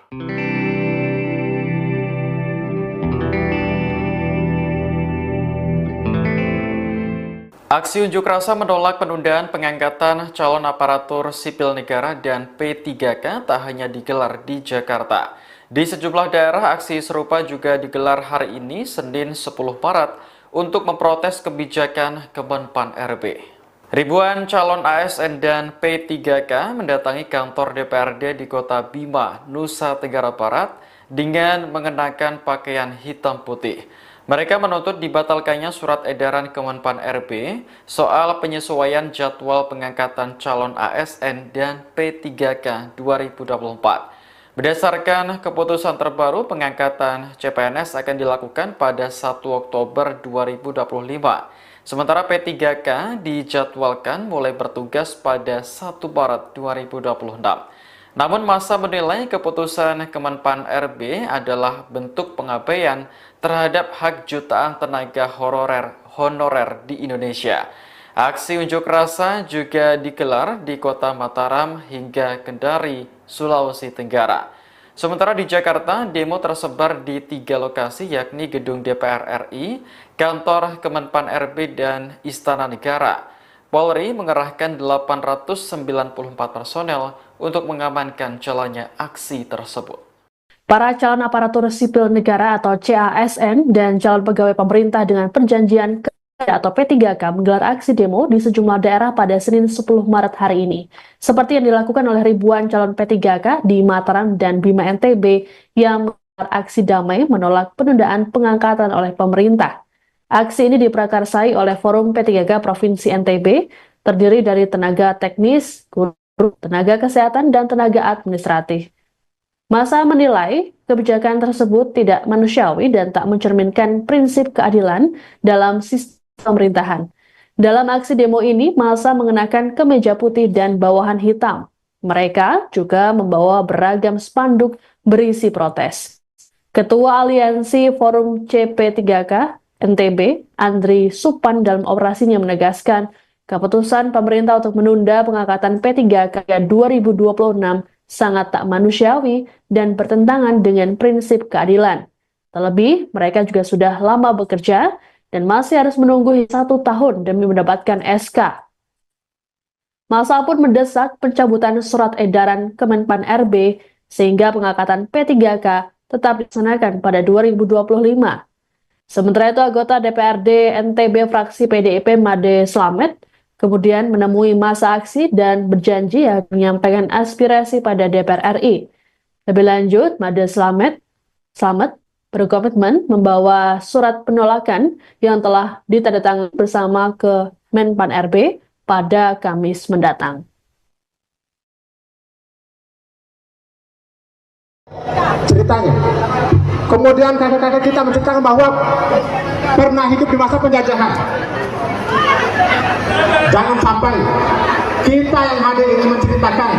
S3: Aksi unjuk rasa menolak penundaan pengangkatan calon aparatur sipil negara dan P3K tak hanya digelar di Jakarta. Di sejumlah daerah, aksi serupa juga digelar hari ini, Senin 10 Maret, untuk memprotes kebijakan Kemenpan RB. Ribuan calon ASN dan P3K mendatangi kantor DPRD di Kota Bima, Nusa Tenggara Barat, dengan mengenakan pakaian hitam putih. Mereka menuntut dibatalkannya surat edaran Kemenpan RB soal penyesuaian jadwal pengangkatan calon ASN dan P3K 2024. Berdasarkan keputusan terbaru, pengangkatan CPNS akan dilakukan pada 1 Oktober 2025. Sementara P3K dijadwalkan mulai bertugas pada 1 Maret 2026. Namun massa menilai keputusan Kemenpan RB adalah bentuk pengabaian terhadap hak jutaan tenaga honorer di Indonesia. Aksi unjuk rasa juga digelar di Kota Mataram hingga Kendari, Sulawesi Tenggara. Sementara di Jakarta, demo tersebar di 3 lokasi yakni Gedung DPR RI, Kantor Kemenpan RB, dan Istana Negara. Polri mengerahkan 894 personel untuk mengamankan jalannya aksi tersebut.
S5: Para calon aparatur sipil negara atau CASN dan calon pegawai pemerintah dengan perjanjian kerja atau P3K menggelar aksi demo di sejumlah daerah pada Senin 10 Maret hari ini. Seperti yang dilakukan oleh ribuan calon P3K di Mataram dan Bima NTB yang menggelar aksi damai menolak penundaan pengangkatan oleh pemerintah. Aksi ini diprakarsai oleh Forum P3K Provinsi NTB, terdiri dari tenaga teknis, guru, tenaga kesehatan, dan tenaga administratif. Masa menilai kebijakan tersebut tidak manusiawi dan tak mencerminkan prinsip keadilan dalam sistem pemerintahan. Dalam aksi demo ini, masa mengenakan kemeja putih dan bawahan hitam. Mereka juga membawa beragam spanduk berisi protes. Ketua Aliansi Forum CP3K NTB, Andri Supan, dalam operasinya menegaskan keputusan pemerintah untuk menunda pengangkatan P3K 2026 sangat tak manusiawi dan bertentangan dengan prinsip keadilan. Terlebih, mereka juga sudah lama bekerja dan masih harus menunggu 1 tahun demi mendapatkan SK. Massa pun mendesak pencabutan surat edaran Kemenpan RB sehingga pengangkatan P3K tetap dilaksanakan pada 2025. Sementara itu, anggota DPRD NTB fraksi PDIP Made Slamet kemudian menemui massa aksi dan berjanji akan menyampaikan aspirasi pada DPR RI. Lebih lanjut, Made Slamet berkomitmen membawa surat penolakan yang telah ditandatangani bersama ke Menpan RB pada Kamis mendatang.
S6: Ceritanya, kemudian kakek-kakek kita menceritakan bahwa pernah hidup di masa penjajahan. Jangan sampai kita yang hadir ini menceritakan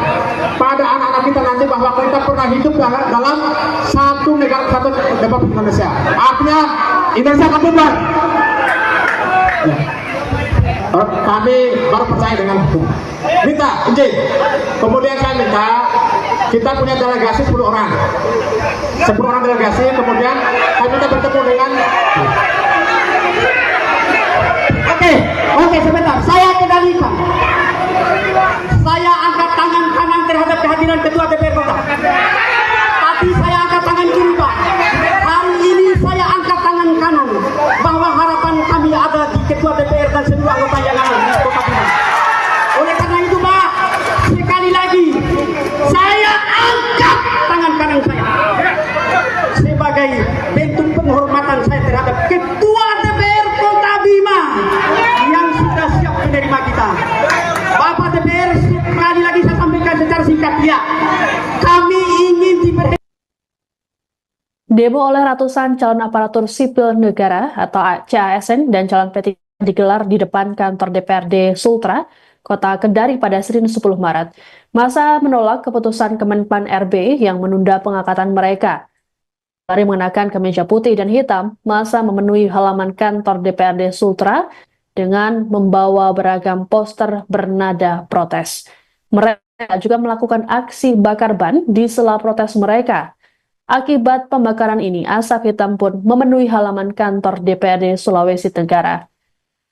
S6: pada anak-anak kita nanti bahwa kita pernah hidup dalam satu negara, satu Republik Indonesia. Artinya Indonesia akan bubar. Ya. Kami baru percaya dengan hukum. Minta izin. Kemudian saya minta kita punya delegasi 10 orang. 10 orang delegasi. Kemudian kami minta bertemu dengan. Oke, sebentar. Saya kendalikan. Saya angkat tangan kanan terhadap kehadiran Ketua DPR Kota. Tapi saya angkat tangan kiri, Pak. Hari ini saya angkat tangan kanan bahwa harapan kami ada di Ketua DPR dan seluruh anggota yang ada di Kota Bima. Oleh karena itu, Pak, sekali lagi saya angkat tangan kanan saya sebagai bentuk penghormatan saya terhadap Ketua DPR Kota Bima yang sudah siap menerima kita. Bapak DPR, sekali lagi saya sampaikan secara singkat, ya, kami ingin diberi.
S5: Demo oleh ratusan calon aparatur sipil negara atau CASN dan calon P3 digelar di depan kantor DPRD Sultra, Kota Kendari pada Senin 10 Maret. Massa menolak keputusan Kemenpan RB yang menunda pengangkatan mereka. Sembari mengenakan kemeja putih dan hitam, massa memenuhi halaman kantor DPRD Sultra dengan membawa beragam poster bernada protes. Mereka juga melakukan aksi bakar ban di sela protes mereka. Akibat pembakaran ini, asap hitam pun memenuhi halaman kantor DPRD Sulawesi Tenggara.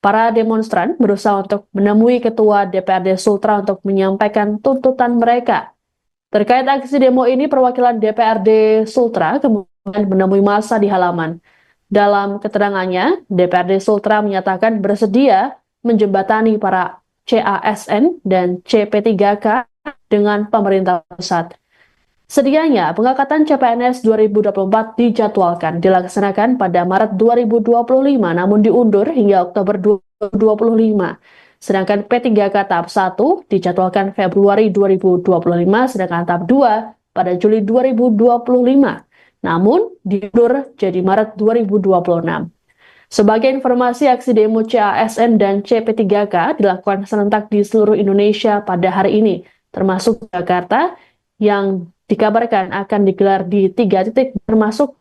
S5: Para demonstran berusaha untuk menemui Ketua DPRD Sultra untuk menyampaikan tuntutan mereka. Terkait aksi demo ini, perwakilan DPRD Sultra kemudian menemui massa di halaman. Dalam keterangannya, DPRD Sultra menyatakan bersedia menjembatani para CASN dan CP3K dengan pemerintah pusat. Sedianya, pengangkatan CPNS 2024 dijadwalkan dilaksanakan pada Maret 2025, namun diundur hingga Oktober 2025. Sedangkan P3K tahap 1 dijadwalkan Februari 2025, sedangkan tahap 2 pada Juli 2025. Namun, diundur jadi Maret 2026. Sebagai informasi, aksi demo CASN dan CP3K dilakukan serentak di seluruh Indonesia pada hari ini, termasuk Jakarta, yang dikabarkan akan digelar di 3 titik termasuk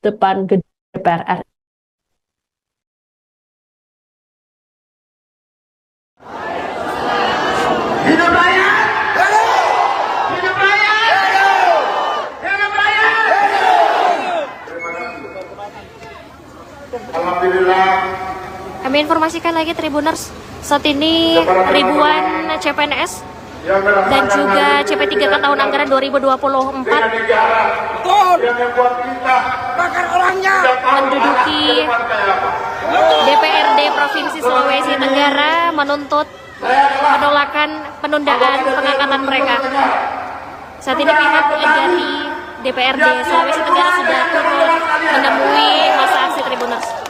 S5: depan gedung DPR RI.
S6: Hidup rakyat! Hidup rakyat! Hidup rakyat!
S7: Kami informasikan lagi Tribuners, saat ini ribuan CPNS dan juga CP3K tahun anggaran 2024 menduduki DPRD Provinsi Sulawesi Tenggara menuntut penolakan penundaan pengangkatan mereka. Saat ini pihak dari DPRD Sulawesi Tenggara sudah turun menemui masa aksi Tribuners.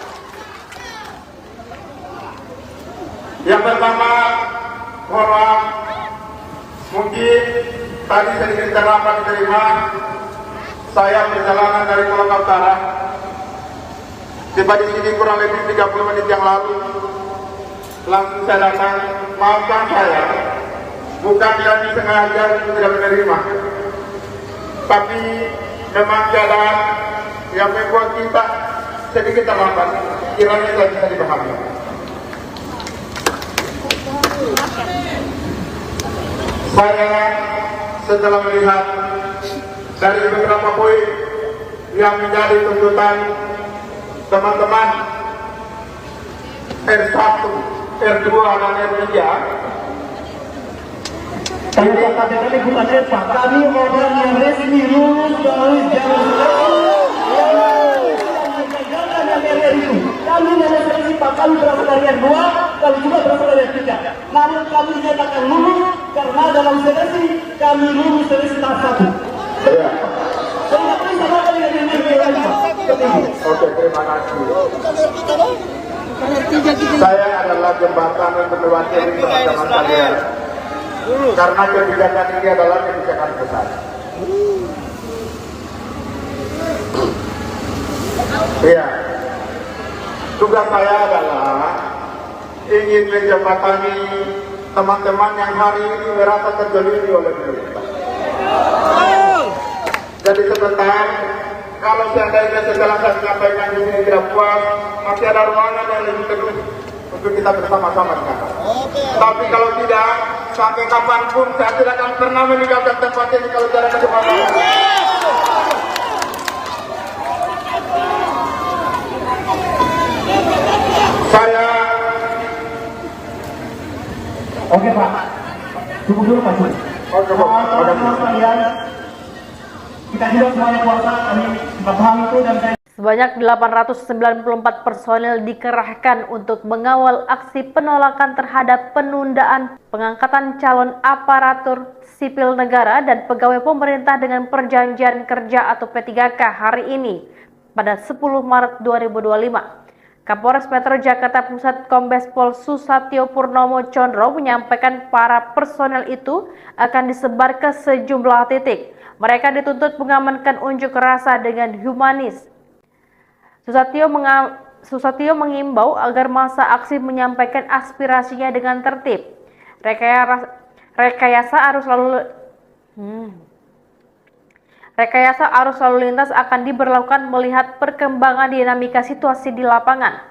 S8: Yang pertama, mohon maaf, mungkin tadi sedikit terlambat diterima. Saya perjalanan dari Kolaka Utara, tiba di sini kurang lebih 30 menit yang lalu. Langsung saya datang, maafkan saya, bukan kami sengaja untuk tidak menerima, tapi memang keadaan yang membuat kita sedikit terlambat. Kiranya saya bisa dipahami. Saya setelah melihat dari beberapa poin yang menjadi tuntutan teman-teman R1, R2 dan R3,
S6: Saya katakan ini bukan Pak, kami orang yang resmi lulus dari jalur kami hanya seleksi Pak, kami berasal dari R2, kami juga berasal dari R3. Namun kami dinyatakan lulus karena dalam seleksi kami lulus seleksi tahap 1.
S8: ya.
S6: Saya tidak sama kali dengan ini lagi Pak.
S8: Oke, terima kasih. Saya adalah jembatan untuk mewakili teman-teman kalian. Karena kebijakan ini adalah kebijakan besar. Iya. Tugas saya adalah ingin menjembatani teman-teman yang hari ini merasa terzalimi oleh pemerintah. Jadi sebentar, kalau seandainya setelah saya sampaikan di sini tidak puas, masih ada ruangan yang lebih teduh untuk kita bersama-sama di sana. Tapi kalau tidak, sampai kapanpun saya tidak akan pernah meninggalkan tempat ini kalau tidak ada kesempatan. Saya
S6: Oke Pak, tunggu dulu Pak.
S8: Oke, Pak.
S6: Kalian, kita juga semuanya puasa, kami paham itu dan saya
S4: Sebanyak 894 personil dikerahkan untuk mengawal aksi penolakan terhadap penundaan pengangkatan calon aparatur sipil negara dan pegawai pemerintah dengan perjanjian kerja atau P3K hari ini pada 10 Maret 2025. Kapolres Metro Jakarta Pusat Kombes Pol Susatyo Purnomo Condro menyampaikan para personel itu akan disebar ke sejumlah titik. Mereka dituntut mengamankan unjuk rasa dengan humanis. Susatyo mengimbau agar masa aksi menyampaikan aspirasinya dengan tertib. Rekayasa arus lalu lintas akan diberlakukan melihat perkembangan dinamika situasi di lapangan.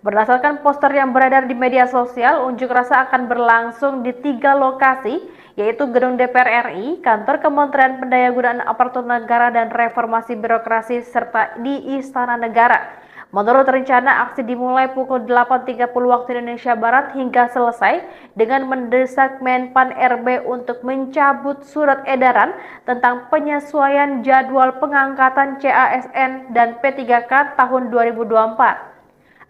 S4: Berdasarkan poster yang beredar di media sosial, unjuk rasa akan berlangsung di 3 lokasi, yaitu Gedung DPR RI, Kantor Kementerian Pendayagunaan Aparatur Negara dan Reformasi Birokrasi, serta di Istana Negara. Menurut rencana, aksi dimulai pukul 8.30 waktu Indonesia Barat hingga selesai dengan mendesak Menpan RB untuk mencabut surat edaran tentang penyesuaian jadwal pengangkatan CASN dan P3K tahun 2024.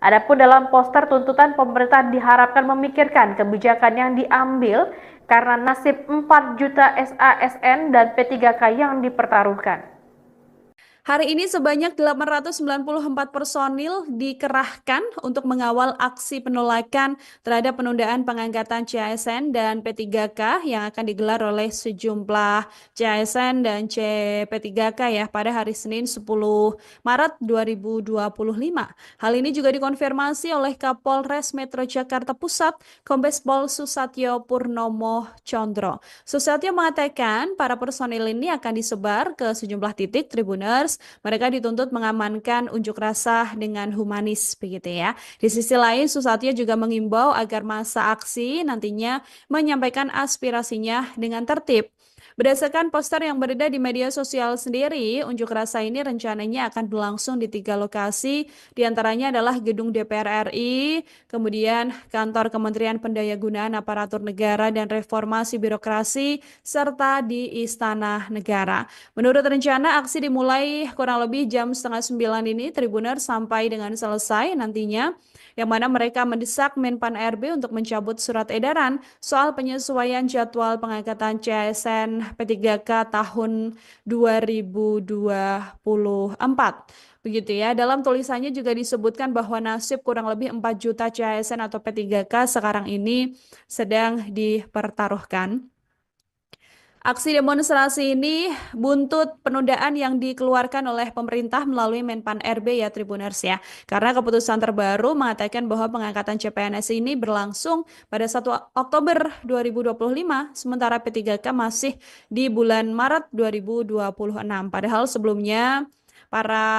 S4: Adapun dalam poster tuntutan, pemerintah diharapkan memikirkan kebijakan yang diambil karena nasib 4 juta SASN dan P3K yang dipertaruhkan.
S1: Hari ini sebanyak 894 personil dikerahkan untuk mengawal aksi penolakan terhadap penundaan pengangkatan CASN dan P3K yang akan digelar oleh sejumlah CASN dan CP3K ya pada hari Senin 10 Maret 2025. Hal ini juga dikonfirmasi oleh Kapolres Metro Jakarta Pusat, Kombes Pol Susatyo Purnomo Condro. Susatyo mengatakan para personil ini akan disebar ke sejumlah titik Tribuners. Mereka dituntut mengamankan unjuk rasa dengan humanis begitu ya. Di sisi lain, Susatyo juga mengimbau agar masa aksi nantinya menyampaikan aspirasinya dengan tertib. Berdasarkan poster yang beredar di media sosial sendiri, unjuk rasa ini rencananya akan berlangsung di 3 lokasi, diantaranya adalah Gedung DPR RI, kemudian Kantor Kementerian Pendayagunaan Aparatur Negara dan Reformasi Birokrasi, serta di Istana Negara. Menurut rencana, aksi dimulai kurang lebih jam setengah 9 ini, Tribuners, sampai dengan selesai nantinya, yang mana mereka mendesak Menpan RB untuk mencabut surat edaran soal penyesuaian jadwal pengangkatan CASN P3K tahun 2024. Begitu ya, dalam tulisannya juga disebutkan bahwa nasib kurang lebih 4 juta CASN atau P3K sekarang ini sedang dipertaruhkan. Aksi demonstrasi ini buntut penundaan yang dikeluarkan oleh pemerintah melalui Menpan RB ya Tribuners ya. Karena keputusan terbaru mengatakan bahwa pengangkatan CPNS ini berlangsung pada 1 Oktober 2025, sementara P3K masih di bulan Maret 2026. Padahal sebelumnya para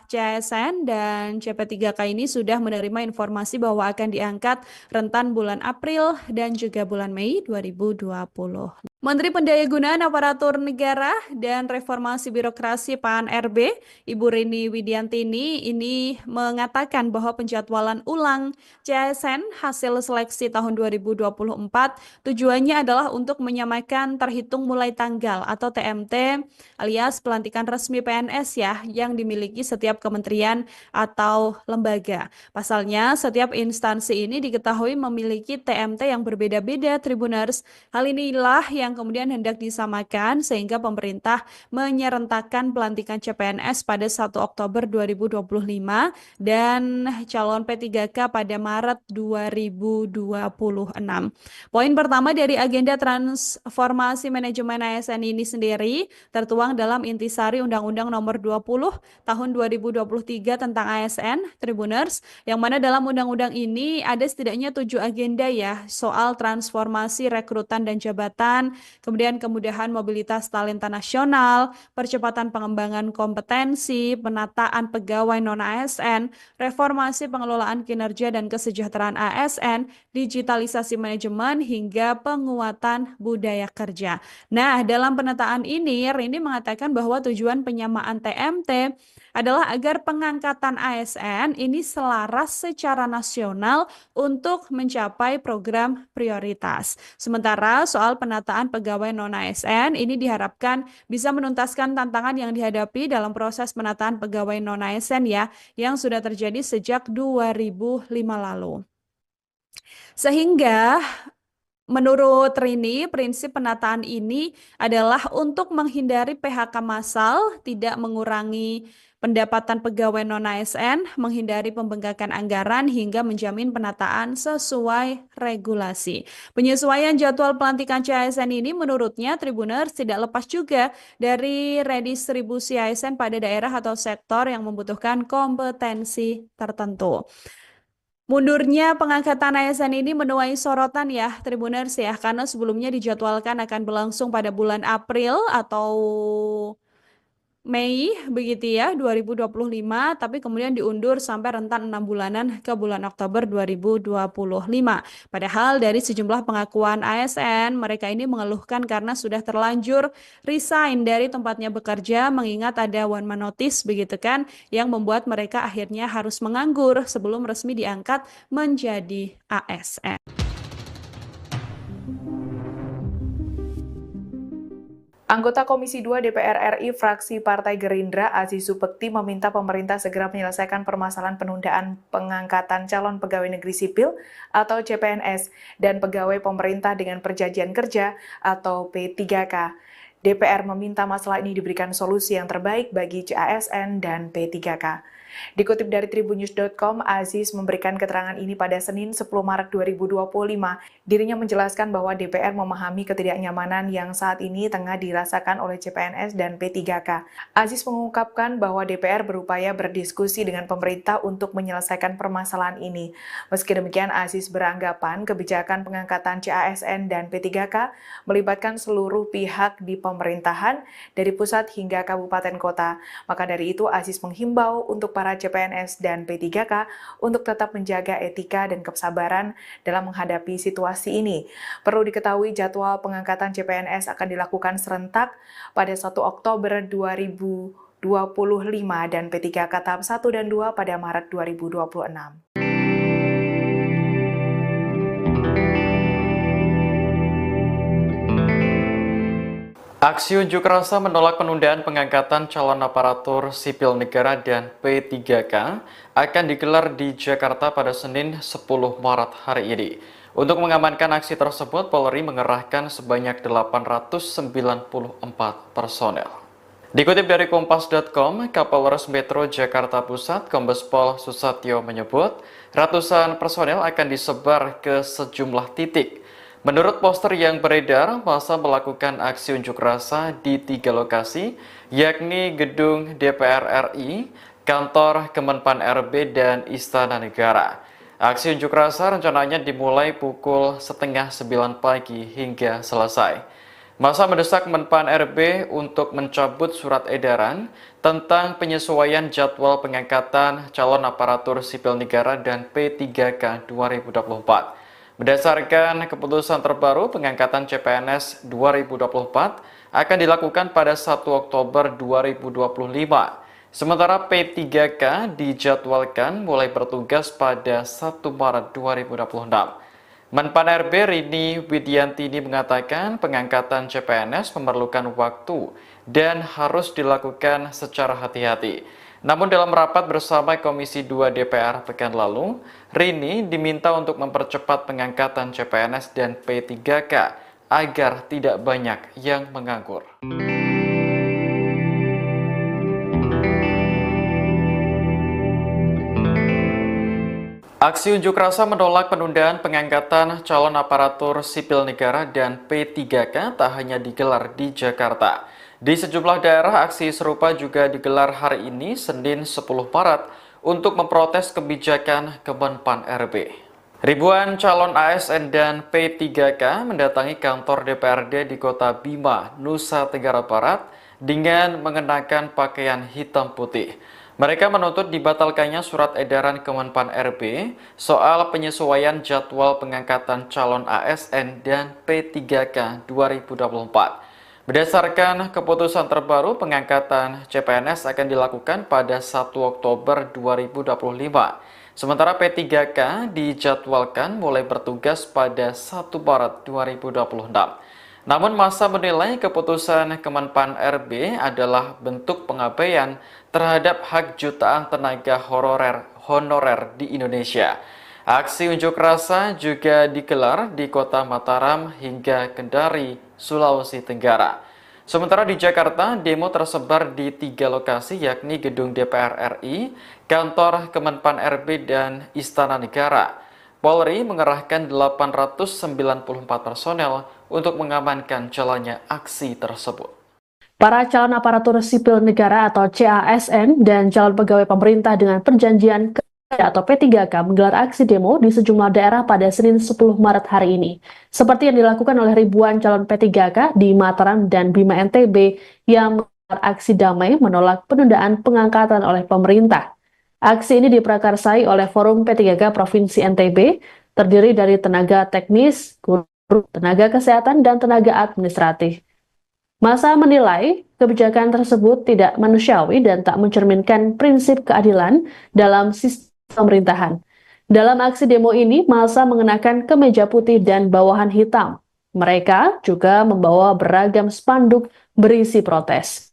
S1: CASN dan CP3K ini sudah menerima informasi bahwa akan diangkat rentan bulan April dan juga bulan Mei 2020. Menteri Pendayagunaan Aparatur Negara dan Reformasi Birokrasi PAN RB, Ibu Rini Widiantini, ini mengatakan bahwa penjadwalan ulang CASN hasil seleksi tahun 2024 tujuannya adalah untuk menyamakan terhitung mulai tanggal atau TMT alias pelantikan resmi PNS ya yang dimiliki setiap kementerian atau lembaga. Pasalnya, setiap instansi ini diketahui memiliki TMT yang berbeda-beda, Tribuners. Hal inilah yang kemudian hendak disamakan sehingga pemerintah menyerentakkan pelantikan CPNS pada 1 Oktober 2025 dan calon P3K pada Maret 2026. Poin pertama dari agenda transformasi manajemen ASN ini sendiri tertuang dalam intisari Undang-Undang Nomor 20 Tahun 2023 tentang ASN, Tribuners, yang mana dalam undang-undang ini ada setidaknya 7 agenda ya, soal transformasi rekrutan dan jabatan, kemudian kemudahan mobilitas talenta nasional, percepatan pengembangan kompetensi, penataan pegawai non-ASN, reformasi pengelolaan kinerja dan kesejahteraan ASN, digitalisasi manajemen, hingga penguatan budaya kerja. Nah, dalam penataan ini, Rini mengatakan bahwa tujuan penyamaan TMT adalah agar pengangkatan ASN ini selaras secara nasional untuk mencapai program prioritas. Sementara soal penataan pegawai non-ASN ini diharapkan bisa menuntaskan tantangan yang dihadapi dalam proses penataan pegawai non-ASN ya, yang sudah terjadi sejak 2005 lalu. Sehingga menurut Rini, prinsip penataan ini adalah untuk menghindari PHK massal, tidak mengurangi pendapatan pegawai non-ASN, menghindari pembengkakan anggaran, hingga menjamin penataan sesuai regulasi. Penyesuaian jadwal pelantikan CASN ini menurutnya Tribuners tidak lepas juga dari redistribusi ASN pada daerah atau sektor yang membutuhkan kompetensi tertentu. Mundurnya pengangkatan ASN ini menuai sorotan ya Tribuners ya, karena sebelumnya dijadwalkan akan berlangsung pada bulan April atau Mei begitu ya 2025, tapi kemudian diundur sampai rentan 6 bulanan ke bulan Oktober 2025. Padahal dari sejumlah pengakuan ASN, mereka ini mengeluhkan karena sudah terlanjur resign dari tempatnya bekerja, mengingat ada one man notice begitu kan, yang membuat mereka akhirnya harus menganggur sebelum resmi diangkat menjadi ASN.
S2: Anggota Komisi 2 DPR RI fraksi Partai Gerindra Aziz Supekti meminta pemerintah segera menyelesaikan permasalahan penundaan pengangkatan calon pegawai negeri sipil atau CPNS dan pegawai pemerintah dengan perjanjian kerja atau P3K. DPR meminta masalah ini diberikan solusi yang terbaik bagi CASN dan P3K. Dikutip dari tribunnews.com, Aziz memberikan keterangan ini pada Senin 10 Maret 2025. Dirinya menjelaskan bahwa DPR memahami ketidaknyamanan yang saat ini tengah dirasakan oleh CPNS dan P3K. Aziz mengungkapkan bahwa DPR berupaya berdiskusi dengan pemerintah untuk menyelesaikan permasalahan ini. Meski demikian, Aziz beranggapan kebijakan pengangkatan CASN dan P3K melibatkan seluruh pihak di pemerintahan, dari pusat hingga kabupaten kota. Maka dari itu, Aziz menghimbau untuk para CPNS dan P3K untuk tetap menjaga etika dan kesabaran dalam menghadapi situasi ini. Perlu diketahui jadwal pengangkatan CPNS akan dilakukan serentak pada 1 Oktober 2025 dan P3K tahap 1 dan 2 pada Maret 2026.
S3: Aksi unjuk rasa menolak penundaan pengangkatan calon aparatur sipil negara dan P3K akan digelar di Jakarta pada Senin 10 Maret hari ini. Untuk mengamankan aksi tersebut, Polri mengerahkan sebanyak 894 personel. Dikutip dari Kompas.com, Kapolres Metro Jakarta Pusat, Kombes Pol Susatyo menyebut, ratusan personel akan disebar ke sejumlah titik. Menurut poster yang beredar, massa melakukan aksi unjuk rasa di 3 lokasi, yakni Gedung DPR RI, Kantor Kemenpan RB, dan Istana Negara. Aksi unjuk rasa rencananya dimulai pukul 8:30 pagi hingga selesai. Massa mendesak Menpan RB untuk mencabut surat edaran tentang penyesuaian jadwal pengangkatan calon aparatur sipil negara dan P3K 2024. Berdasarkan keputusan terbaru, pengangkatan CPNS 2024 akan dilakukan pada 1 Oktober 2025. Sementara P3K dijadwalkan mulai bertugas pada 1 Maret 2026. Menpan RB Rini Widiantini mengatakan pengangkatan CPNS memerlukan waktu dan harus dilakukan secara hati-hati. Namun dalam rapat bersama Komisi 2 DPR pekan lalu, Rini diminta untuk mempercepat pengangkatan CPNS dan P3K agar tidak banyak yang menganggur. Aksi unjuk rasa menolak penundaan pengangkatan calon aparatur sipil negara dan P3K tak hanya digelar di Jakarta. Di sejumlah daerah, aksi serupa juga digelar hari ini, Senin 10 Maret, untuk memprotes kebijakan Kemenpan RB. Ribuan calon ASN dan P3K mendatangi kantor DPRD di Kota Bima, Nusa Tenggara Barat, dengan mengenakan pakaian hitam putih. Mereka menuntut dibatalkannya surat edaran Kemenpan RB soal penyesuaian jadwal pengangkatan calon ASN dan P3K 2024. Berdasarkan keputusan terbaru, pengangkatan CPNS akan dilakukan pada 1 Oktober 2025. Sementara P3K dijadwalkan mulai bertugas pada 1 Maret 2026. Namun massa menilai keputusan Kemenpan RB adalah bentuk pengabaian terhadap hak jutaan tenaga honorer di Indonesia. Aksi unjuk rasa juga digelar di Kota Mataram hingga Kendari, Sulawesi Tenggara. Sementara di Jakarta, demo tersebar di 3 lokasi, yakni Gedung DPR RI, Kantor Kemenpan RB, dan Istana Negara. Polri mengerahkan 894 personel untuk mengamankan jalannya aksi tersebut.
S5: Para calon aparatur sipil negara atau CASN dan calon pegawai pemerintah dengan perjanjian atau P3K menggelar aksi demo di sejumlah daerah pada Senin 10 Maret hari ini. Seperti yang dilakukan oleh ribuan calon P3K di Mataram dan Bima NTB yang menggelar aksi damai menolak penundaan pengangkatan oleh pemerintah. Aksi ini diprakarsai oleh Forum P3K Provinsi NTB, terdiri dari tenaga teknis, guru, tenaga kesehatan, dan tenaga administratif. Massa menilai kebijakan tersebut tidak manusiawi dan tak mencerminkan prinsip keadilan dalam sistem pemerintahan. Dalam aksi demo ini, massa mengenakan kemeja putih dan bawahan hitam. Mereka juga membawa beragam spanduk berisi protes.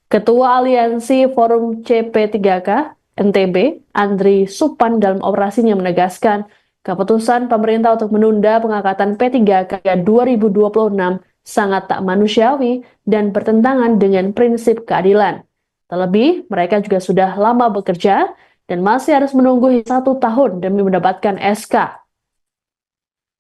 S5: Ketua Aliansi Forum CP3K NTB, Andri Supan, dalam orasinya menegaskan keputusan pemerintah untuk menunda pengangkatan P3K 2026 sangat tak manusiawi dan bertentangan dengan prinsip keadilan. Terlebih, mereka juga sudah lama bekerja dan masih harus menunggu 1 tahun demi mendapatkan SK.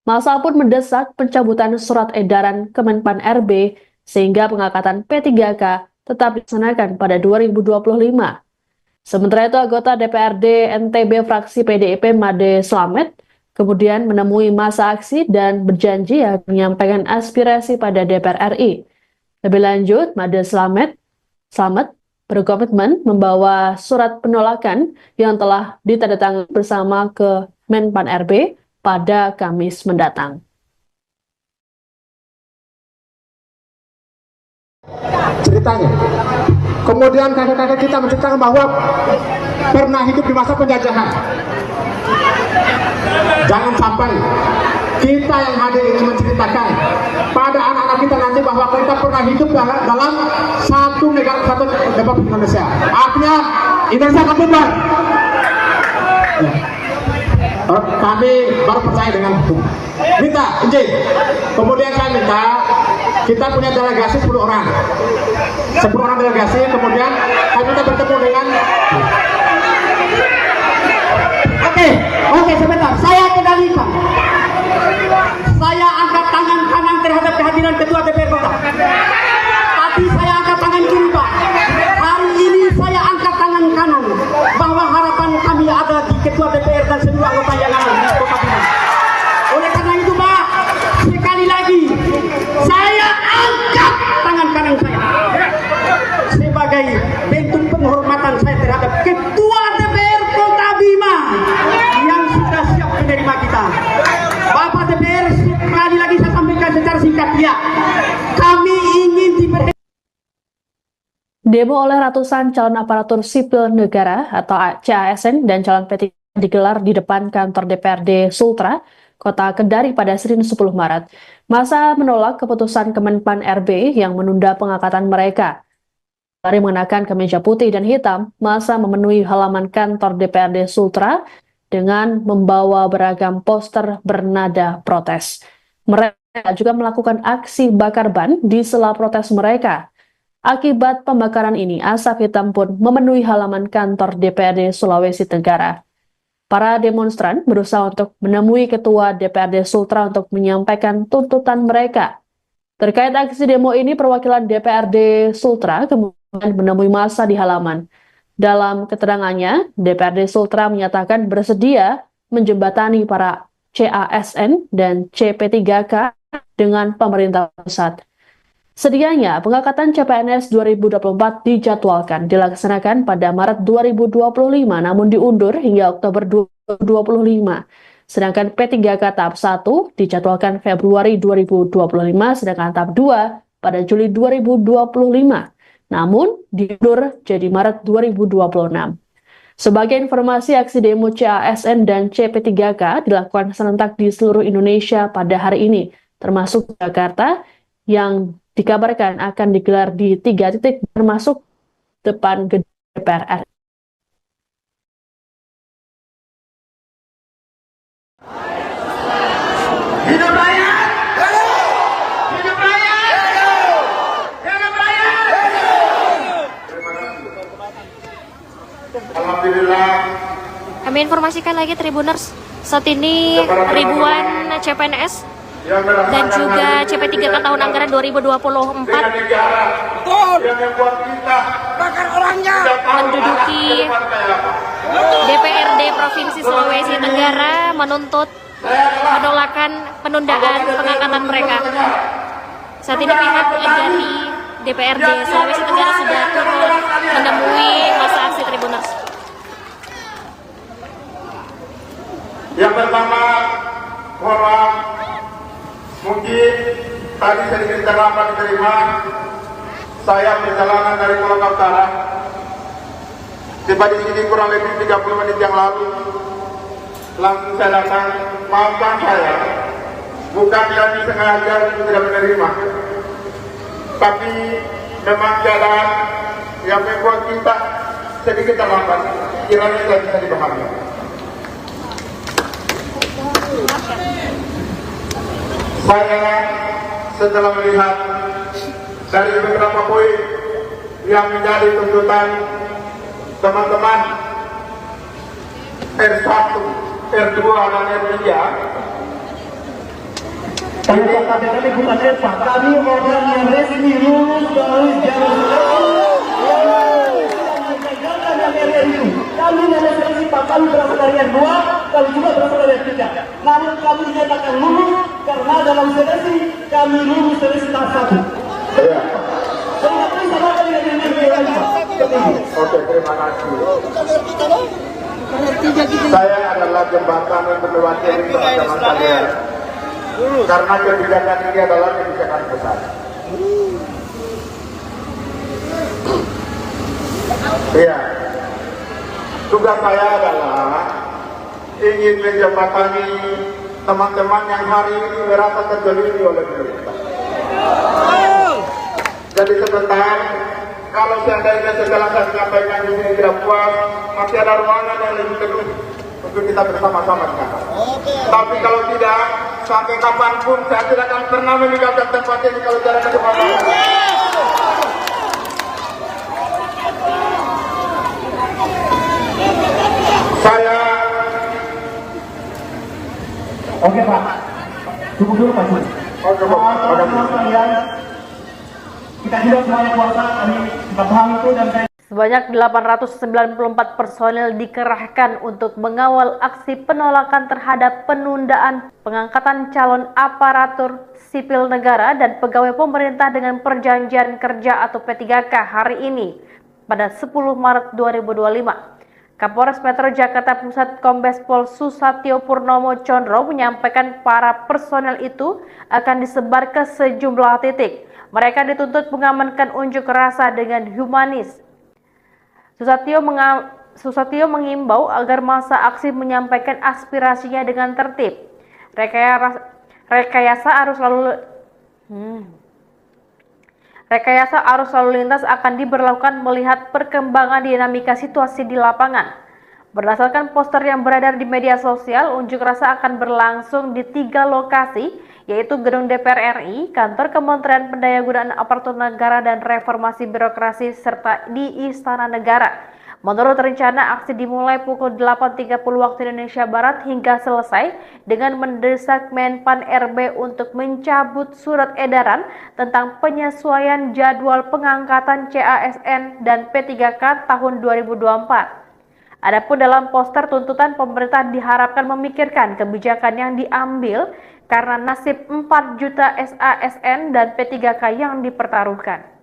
S5: Massa pun mendesak pencabutan surat edaran Kemenpan RB sehingga pengangkatan P3K tetap dilaksanakan pada 2025. Sementara itu, anggota DPRD NTB fraksi PDIP Made Slamet kemudian menemui massa aksi dan berjanji menyampaikan aspirasi pada DPR RI. Lebih lanjut, Made Slamet berkomitmen membawa surat penolakan yang telah ditandatangani bersama ke Menpan RB pada Kamis mendatang.
S6: Ceritanya. Kemudian kakek-kakek kita menceritakan bahwa pernah hidup di masa penjajahan. Jangan sampai kita yang hadir ini menceritakan pada anak-anak kita nanti bahwa kita pernah hidup dalam satu negara, satu Republik Indonesia. Artinya Indonesia akan bubar. Kami baru percaya dengan hukum. Minta izin. Kemudian saya minta kita punya delegasi 10 orang. 10 orang delegasi, kemudian kami minta bertemu dengan Oke, sebentar. Saya kendalikan. Saya angkat tangan kanan terhadap kehadiran Ketua DPR Kota. Tapi saya angkat tangan kiri, Pak. Hari ini saya angkat tangan kanan bahwa harapan kami ada di Ketua DPR dan seluruh anggota yang ada di Kota Bima. Oleh karena itu, Pak, sekali lagi saya angkat tangan kanan saya sebagai bentuk penghormatan saya terhadap Ketua DPR Kota Bima yang sudah siap menerima kita. Bapak DPR, sekali lagi saya sampaikan secara singkat, ya, kami ingin diberi.
S5: Demo oleh ratusan calon aparatur sipil negara atau CASN dan calon P3 digelar di depan kantor DPRD Sultra, Kota Kendari pada Senin 10 Maret. Masa menolak keputusan Kemenpan RB yang menunda pengangkatan mereka. Dari mengenakan kemeja putih dan hitam, masa memenuhi halaman kantor DPRD Sultra dengan membawa beragam poster bernada protes. Mereka juga melakukan aksi bakar ban di sela protes mereka. Akibat pembakaran ini, asap hitam pun memenuhi halaman kantor DPRD Sulawesi Tenggara. Para demonstran berusaha untuk menemui Ketua DPRD Sultra untuk menyampaikan tuntutan mereka. Terkait aksi demo ini, perwakilan DPRD Sultra kemudian menemui massa di halaman. Dalam keterangannya, DPRD Sultra menyatakan bersedia menjembatani para CASN dan CP3K dengan pemerintah pusat. Sedianya, pengangkatan CPNS 2024 dijadwalkan dilaksanakan pada Maret 2025, namun diundur hingga Oktober 2025. Sedangkan P3K tahap 1 dijadwalkan Februari 2025, sedangkan tahap 2 pada Juli 2025. Namun, diundur jadi Maret 2026. Sebagai informasi, aksi demo CASN dan CP3K dilakukan serentak di seluruh Indonesia pada hari ini, termasuk Jakarta, yang dikabarkan akan digelar di 3 titik termasuk depan gedung DPR RI.
S8: Hidup rakyat! Hidup rakyat! Hidup rakyat! Terima kasih. Alhamdulillah.
S7: Kami informasikan lagi Tribuners, saat ini ribuan CPNS dan juga CP3K tahun anggaran 2024 menduduki DPRD Provinsi Sulawesi Tenggara menuntut penolakan penundaan pengangkatan mereka. Saat ini pihak dari DPRD Sulawesi Tenggara sudah turun menemui masa aksi Tribuners.
S8: Yang pertama, mohon maaf, mungkin tadi sedikit terlambat diterima. Saya perjalanan dari Kolaka Utara, tiba di sini kurang lebih 30 menit yang lalu. Langsung saya datang, maafkan saya, bukan yang disengaja untuk tidak menerima, tapi memang keadaan yang membuat kita sedikit terlambat. Kiranya tidak bisa dipahami. Saya setelah melihat dari beberapa poin yang menjadi tuntutan teman-teman R1, R2, dan R3,
S6: Kami bukan Eva, kami orang yang resmi lulus dari jalur kami seleksi Pak, kami berasal dari R2, kami juga berasal dari R3. Namun kami dinyatakan lulus karena dalam seleksi kami lulus seleksi tahap 1. Saya tidak bisa dengan ini.
S8: Oke, terima kasih. Saya adalah jembatan untuk mewakili teman-teman kalian. Karena kebijakan ini adalah kebijakan besar. Iya. Tugas saya adalah ingin menjembatani teman-teman yang hari ini merasa terzalimi oleh pemerintah. Jadi sebentar, kalau seandainya setelah saya menyampaikan di sini tidak puas, masih ada ruangan yang lebih teduh untuk kita bersama-sama dengar. Tapi kalau tidak, sampai kapanpun saya tidak akan pernah meninggalkan tempat ini kalau jalan ke tempat lain. Saya
S6: Oke Pak, cukup dulu Pak.
S8: oke Pak, terima kasih.
S6: Kita juga semuanya puasa, kami kita paham itu dan saya
S4: Sebanyak 894 personel dikerahkan untuk mengawal aksi penolakan terhadap penundaan pengangkatan calon aparatur sipil negara dan pegawai pemerintah dengan perjanjian kerja atau P3K hari ini pada 10 Maret 2025. Kapolres Metro Jakarta Pusat Kombes Pol Susatyo Purnomo Condro menyampaikan para personel itu akan disebar ke sejumlah titik. Mereka dituntut mengamankan unjuk rasa dengan humanis. Susatyo mengimbau agar masa aksi menyampaikan aspirasinya dengan tertib. Rekayasa arus lalu lintas akan diberlakukan melihat perkembangan dinamika situasi di lapangan. Berdasarkan poster yang beredar di media sosial, unjuk rasa akan berlangsung di 3 lokasi, yaitu Gedung DPR RI, Kantor Kementerian Pendayagunaan Aparatur Negara dan Reformasi Birokrasi, serta di Istana Negara. Menurut rencana, aksi dimulai pukul 8.30 waktu Indonesia Barat hingga selesai dengan mendesak Menpan RB untuk mencabut surat edaran tentang penyesuaian jadwal pengangkatan CASN dan P3K tahun 2024. Adapun dalam poster tuntutan, pemerintah diharapkan memikirkan kebijakan yang diambil karena nasib 4 juta SASN dan P3K yang dipertaruhkan.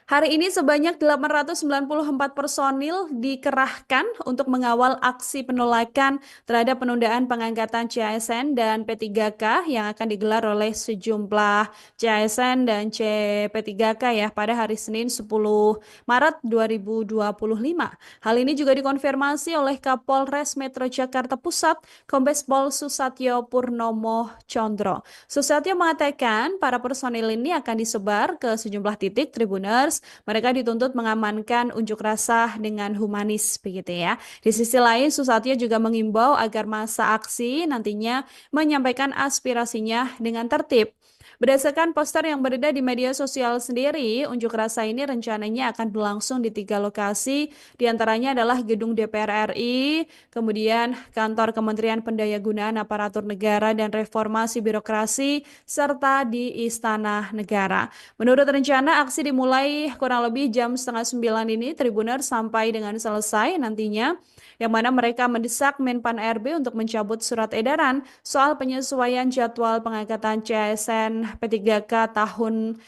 S1: Hari ini sebanyak 894 personil dikerahkan untuk mengawal aksi penolakan terhadap penundaan pengangkatan CASN dan P3K yang akan digelar oleh sejumlah CASN dan P3K ya pada hari Senin 10 Maret 2025. Hal ini juga dikonfirmasi oleh Kapolres Metro Jakarta Pusat Kombes Pol Susatyo Purnomo Condro. Susatyo mengatakan para personil ini akan disebar ke sejumlah titik Tribuners. Mereka dituntut mengamankan unjuk rasa dengan humanis begitu ya. Di sisi lain, Susatyo juga mengimbau agar masa aksi nantinya menyampaikan aspirasinya dengan tertib. Berdasarkan poster yang beredar di media sosial sendiri, unjuk rasa ini rencananya akan berlangsung di 3 lokasi, diantaranya adalah Gedung DPR RI, kemudian Kantor Kementerian Pendayagunaan Aparatur Negara dan Reformasi Birokrasi, serta di Istana Negara. Menurut rencana, aksi dimulai kurang lebih jam 8:30 ini, Tribuners sampai dengan selesai nantinya, yang mana mereka mendesak Menpan RB untuk mencabut surat edaran soal penyesuaian jadwal pengangkatan CASN P3K tahun